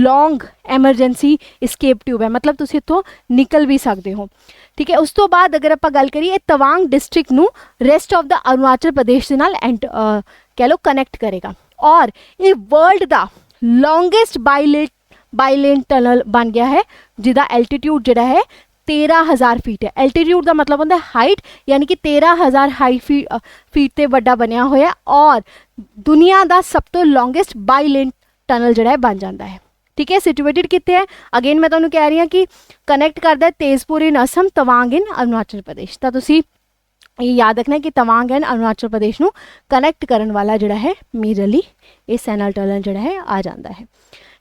long emergency escape tube है, मतलब तुसीं इत्थों निकल भी सकते हो, ठीक है। उस तो बाद अगर आप गल करिए तवांग डिस्ट्रिक्ट नू rest of the Arunachal Pradesh दे नाल कह लो कनैक्ट करेगा और ये वर्ल्ड दा लॉन्गेस्ट बाईलेन टनल बन गया है जिसका एल्टीट्यूड जिहड़ा है 13,000 फीट है। एल्टीट्यूड का मतलब होता है हाइट, यानी कि 13,000 हाइट फीट ते वड्डा बनया होया और दुनिया का सब तो लॉन्गेस्ट बाईलेन टनल जिहड़ा है बन जाता है, ठीक है। सिचुएटेड कितने है? अगेन मैं तुहानूं कह रही हाँ कि कनैक्ट करता है तेजपुर इन असम, तवांग इन अरुणाचल प्रदेश। तो तुसीं ये याद रखना है कि तवांग एंड अरुणाचल प्रदेश नूं कनैक्ट करन वाला जिहड़ा है मेजरली ये सैला टनल जिहड़ा है आ जाता है,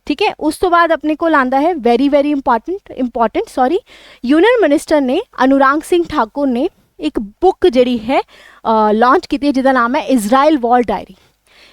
ठीक है। उस तो बाद अपने को आंदा है very very important sorry union minister ने अनुराग सिंह ठाकुर ने एक बुक जिहड़ी है लॉन्च की जिसका नाम है इजराइल वॉर डायरी।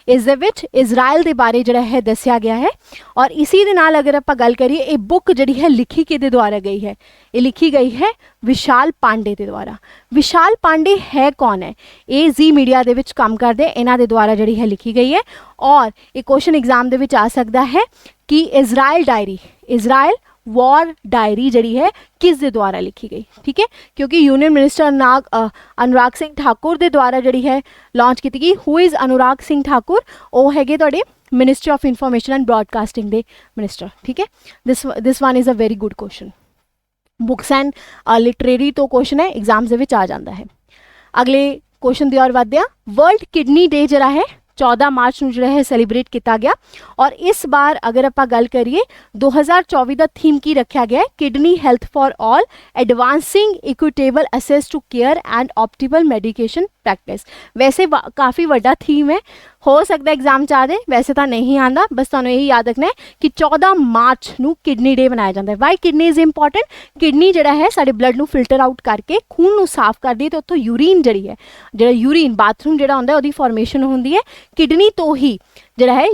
इस दे विच इजराइल के बारे जिहड़ा है दस्सिया गया है और इसी दे नाल अगर आपां गल करिए ये बुक जिहड़ी है लिखी किहदे द्वारा गई है? ये लिखी गई है विशाल पांडे के द्वारा। विशाल पांडे है कौन है? ये जी मीडिया दे विच काम करदे, इन्हां दे द्वारा जिहड़ी है लिखी गई है और ये क्वेश्चन एग्जाम दे विच आ सकता है कि Israel diary, Israel war diary जड़ी है किस दे द्वारा लिखी गई, ठीक है। क्योंकि यूनियन मिनिस्टर अनुराग सिंह ठाकुर दे द्वारा जड़ी है लॉन्च की गई। Who is Anurag Singh Thakur? वो है तुहाडे ministry of information and broadcasting they minister, ठीक है। This one is a very good question. Books and literary तो क्वेश्चन है एग्जाम्स दे विच आ जाता है। अगले क्वेश्चन दी ओर वधदे आ। वर्ल्ड किडनी डे जरा है 14 मार्च ਨੂੰ ਜਿਹੜਾ ਹੈ ਸੈਲੀਬ੍ਰੇਟ ਕੀਤਾ ਗਿਆ और इस बार अगर ਆਪਾਂ ਗੱਲ ਕਰੀਏ 2024 ਦਾ ਥੀਮ ਕੀ ਰੱਖਿਆ ਗਿਆ ਹੈ? Kidney health for all, advancing equitable access to care and optimal medication practice. वैसे काफ़ी बड़ा थीम है, हो सकता है एग्जाम च आ जाए, वैसे तो नहीं आता। बस तुहानूं यही याद रखना है कि 14 मार्च नूं किडनी डे मनाया जाता है। Why kidney is important? Kidney जिहड़ा है साडे ब्लड नूं फिल्टर आउट करके खून नूं साफ करदी है तो उत्थों यूरीन जिहड़ी है, जिहड़ा यूरीन बाथरूम जिहड़ा हुंदा है उहदी फॉर्मेशन हुंदी है किडनी तो ही जिहड़ा है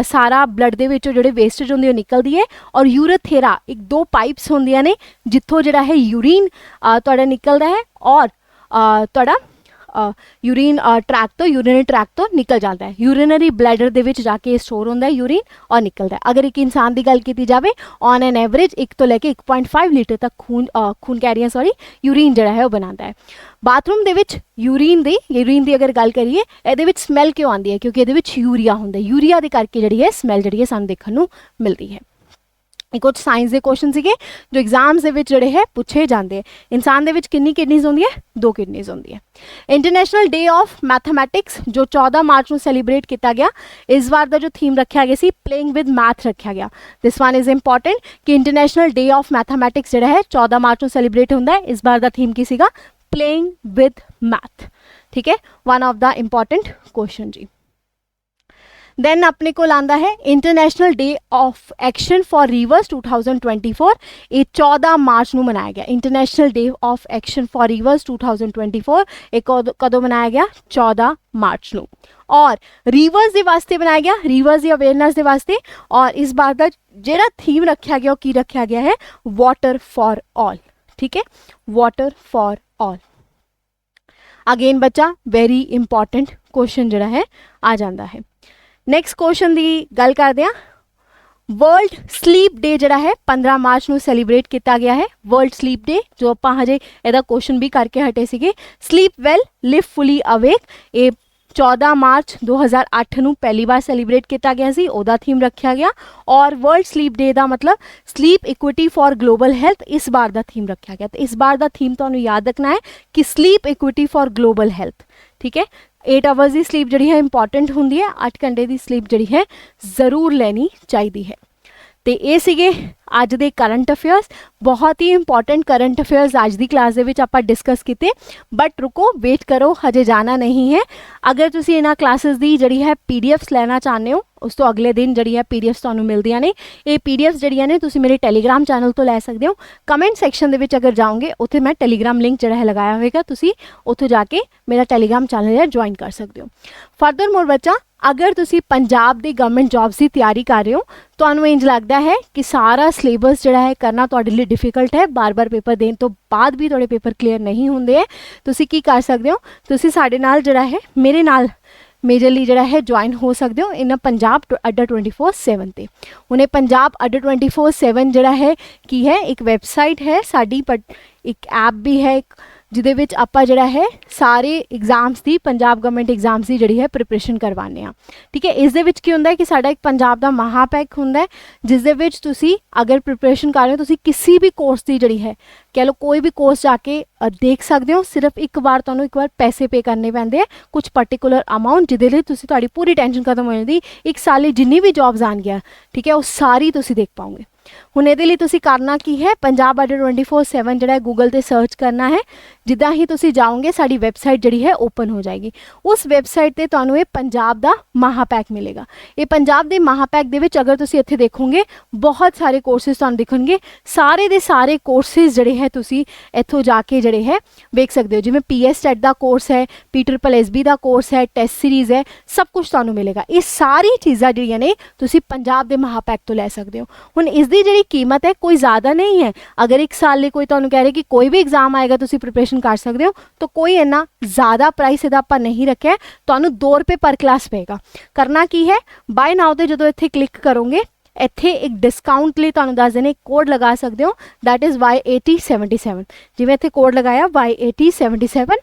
सारा ब्लड दे विचों जिहड़े वेस्टेज हुंदी है निकलदी है और यूरेथेरा एक 2 पाइप्स हुंदियां ने जिथों जिहड़ा है यूरीन तुहाडा निकलदा है और तुहाडा यूरीन ट्रैक तो यूरिनरी ट्रैक तो निकल जाता है, यूरिनरी ब्लैडर दे विच जाके स्टोर होंदा है यूरिन और निकलता है। अगर एक इंसान की गल की जाए ऑन एन एवरेज 1 तो लैके 1.5 लीटर तक खून कैरियर सॉरी यूरीन जिहड़ा है वो बनाता है। बाथरूम दे विच यूरीन दी अगर गल करिए इहदे विच स्मैल क्यों आती है, क्योंकि इहदे विच यूरिया हुंदा है, यूरिया दे करके जिहड़ी है स्मैल जिहड़ी है सानूं देखण नूं मिलती है। एक कुछ साइंस के क्वेश्चन सीगे जो एग्जाम्स दे विच जिहड़े है पूछे जाते हैं। इंसान दे विच कितनी किडनीज होंदी है, 2 किडनीज होंदी है। इंटरनेशनल डे ऑफ मैथमैटिक्स जो 14 मार्च को सैलीब्रेट किया गया, इस बार का जो थीम रखा गया सी प्लेइंग विद मैथ रखा गया। दिस वन इज इंपॉर्टेंट कि इंटरनेशनल डे ऑफ मैथमैटिक्स जिहड़ा है 14 मार्च को सैलीब्रेट होंदा है, इस बार का थीम की सीगा प्लेइंग विद मैथ। ठीक है, one of the important question जी। देन अपने को आंदा है international day of action for rivers 2024, ये 14 मार्च को मनाया गया। International day of action for rivers 2024 एक कदों मनाया गया, 14 मार्च को, और रिवर्स के वास्ते बनाया गया, रिवर्स की अवेयरनेस के वास्ते। और इस बार का जो थीम रखा गया की रखा गया है, वाटर फॉर ऑल। ठीक है, वाटर फॉर ऑल। अगेन बच्चा वेरी इंपॉर्टेंट क्वेश्चन जिहड़ा है आ जाता है। नैक्सट क्वेश्चन की गल करते हैं, वर्ल्ड स्लीप डे जिहड़ा है 15 मार्च को सैलीब्रेट किया गया है। वर्ल्ड स्लीप डे जो आप हजे इहदा क्वेश्चन भी करके हटे सीगे, sleep well live fully awake, ये 14 मार्च 2008 को पहली बार सैलीब्रेट किया गया सी, ओदा थीम रखा गया। और वर्ल्ड स्लीप डे का मतलब sleep equity for global health, इस बार का थीम रखा गया। तो इस बार का थीम तुहानूं याद रखना है कि sleep equity for global health. ठीक है, 8 आवर्स की स्लीप जी है इंपॉर्टेंट होंगी है, 8 घंटे की स्लीप जी है जरूर लेनी चाहिए है। तो ये सीगे अज दे करंट अफेयर्स, बहुत ही इंपॉर्टेंट करंट अफेयर्स अज की क्लास के विच आपां डिस्कस किए। बट रुको, वेट करो, हजे जाना नहीं है। अगर तुसी इन्हां क्लासेस की जी है PDFs लेना चाहते हो, उस तो अगले दिन जी है PDFs तुहानूं मिलदियां ने। ये PDFs जड़ियां ने तुसी मेरे टैलीग्राम चैनल तो लै सकते हो। कमेंट सैक्शन दे विच अगर जाओगे उत्थे मैं टैलीग्राम लिंक जिहड़ा है लगाया होएगा, तुसी उत्थे जाके मेरा टैलीग्राम चैनल है ज्वाइन कर सकते हो। फर्दर मोर बच्चा, अगर तुसी पंजाब दी गवर्नमेंट जॉब्स की तैयारी कर रहे हो, तो इंज लगता है कि सारा सिलेबस जिहड़ा है करना तुहाडे लई डिफिकल्ट है, बार बार पेपर देने तो बाद भी तुहाडे पेपर क्लीयर नहीं होंदे है, तुसी की कर सकते हो, तुसी साडे नाल जिहड़ा है मेरे नाल मेजरली जिहड़ा है ज्वाइन हो सकते हो इन पंजाब अड्डा 24/7 ते। उन्हें पंजाब अड्डा 24/7 जिहड़ा है की है, एक वैबसाइट है साडी, बट एक ऐप भी है जिहदे विच आपां जिहड़ा है सारे एग्जाम्स की, पंजाब गवर्नमेंट एग्जाम्स की जिहड़ी है प्रिपरेशन करवाने आ। ठीक है, इस दे विच की हुंदा है कि साडा एक पंजाब दा महापैक हुंदा है, जिस दे विच तुसी अगर प्रिपरेशन कर रहे हो, तुसी किसी भी कोर्स की जिहड़ी है, कह लो कोई भी कोर्स जाके देख सकते हो। सिर्फ एक बार तुहानूं एक बार पैसे पे करने पैंदे हैं, कुछ पर्टिकुलर अमाउंट, जिहदे लई तुसी तुहाडी पूरी टेंशन खत्म हो जाती। एक साल दी जिन्नी भी जॉब्स आन गया, ठीक है, वो सारी तुसी देख पाओगे। हुण इहदे लई तुसी करना की है, पंजाब अड्डा 24/7 जिहड़ा गूगल ते सर्च करना है। जिद्दां ही तुसी जाओगे साडी वैबसाइट जिहड़ी है ओपन हो जाएगी। उस वैबसाइट ते तुहानूं ये पंजाब दा महापैक मिलेगा। ये पंजाब दे महापैक दे विच अगर तुसी इत्थे देखोगे बहुत सारे कोर्सेज तुहानूं दिखणगे, सारे दे सारे कोर्सेज जिहड़े है तुसी इत्थों जाके जिहड़े है वेख सकते हो। जिवें PS टेट दा कोर्स है, PSSB दा कोर्स है, टेस्ट सीरीज़ है, सब कुछ तुहानूं मिलेगा। ये सारी चीज़ां जिहड़ियां ने तुसी पंजाब दे महापैक तो लै सकते हो। हुण इसदी जिहड़ी कीमत है कोई ज़्यादा नहीं है। अगर एक साल लिए कोई तुहानूं कह रहे कि कोई भी एग्जाम आएगा तुसी प्रिपरेशन कर सकते हो, तो कोई इन्ना ज़्यादा प्राइस इहदा आपां नहीं रखा है। तुहानूं 2 रुपये पर क्लास पेगा। करना की है, बाय नाउ ते जदों इत्थे क्लिक करोगे, इत्थे एक डिस्काउंट लिए तुहानूं दस देने कोड लगा सकते हो, दैट इज़ Y8077। जिवें इत्थे कोड लगाया Y8077,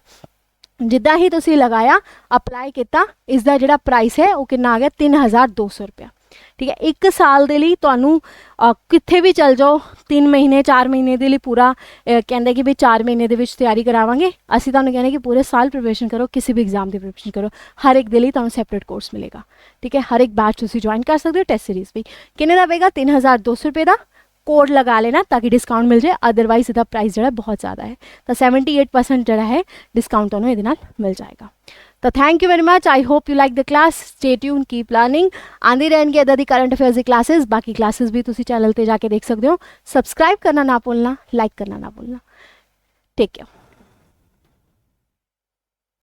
जिद्दां ही तुसी लगाया अपलाई किया, इसका जिहड़ा प्राइस है वो कितना आ गया 3200 रुपया। ठीक है, 1 साल के लिए तुहानूं कित्थे भी चल जाओ, 3 महीने 4 महीने के लिए पूरा कहते कि भी 4 महीने के तैयारी करावांगे, असीं तुहानूं कहने कि पूरे साल प्रिपरेशन करो, किसी भी एग्जाम की प्रिपरेशन करो, हर एक दे लई तुहानूं सैपरेट कोर्स मिलेगा। ठीक है, हर एक बैच तुसीं ज्वाइन कर सकते हो। टेस्ट सीरीज़ भी किन्ने दा पेगा 3200 रुपये का। कोड लगा लेना ताकि डिस्काउंट मिल जाए, अदरवाइज इसका प्राइस जो बहुत ज़्यादा है। तो 78% जो है डिस्काउंट तुहानूं इहदे नाल मिल जाएगा। तो thank you very much, I hope you like the class. Stay tune, keep learning. आंदी रहनगे इदां दी करंट अफेयर्स की क्लासेस, बाकी क्लासेस भी तुसी चैनल ते जाके देख सकते हो। सब्सक्राइब करना ना भूलना, लाइक करना ना भूलना। Take care.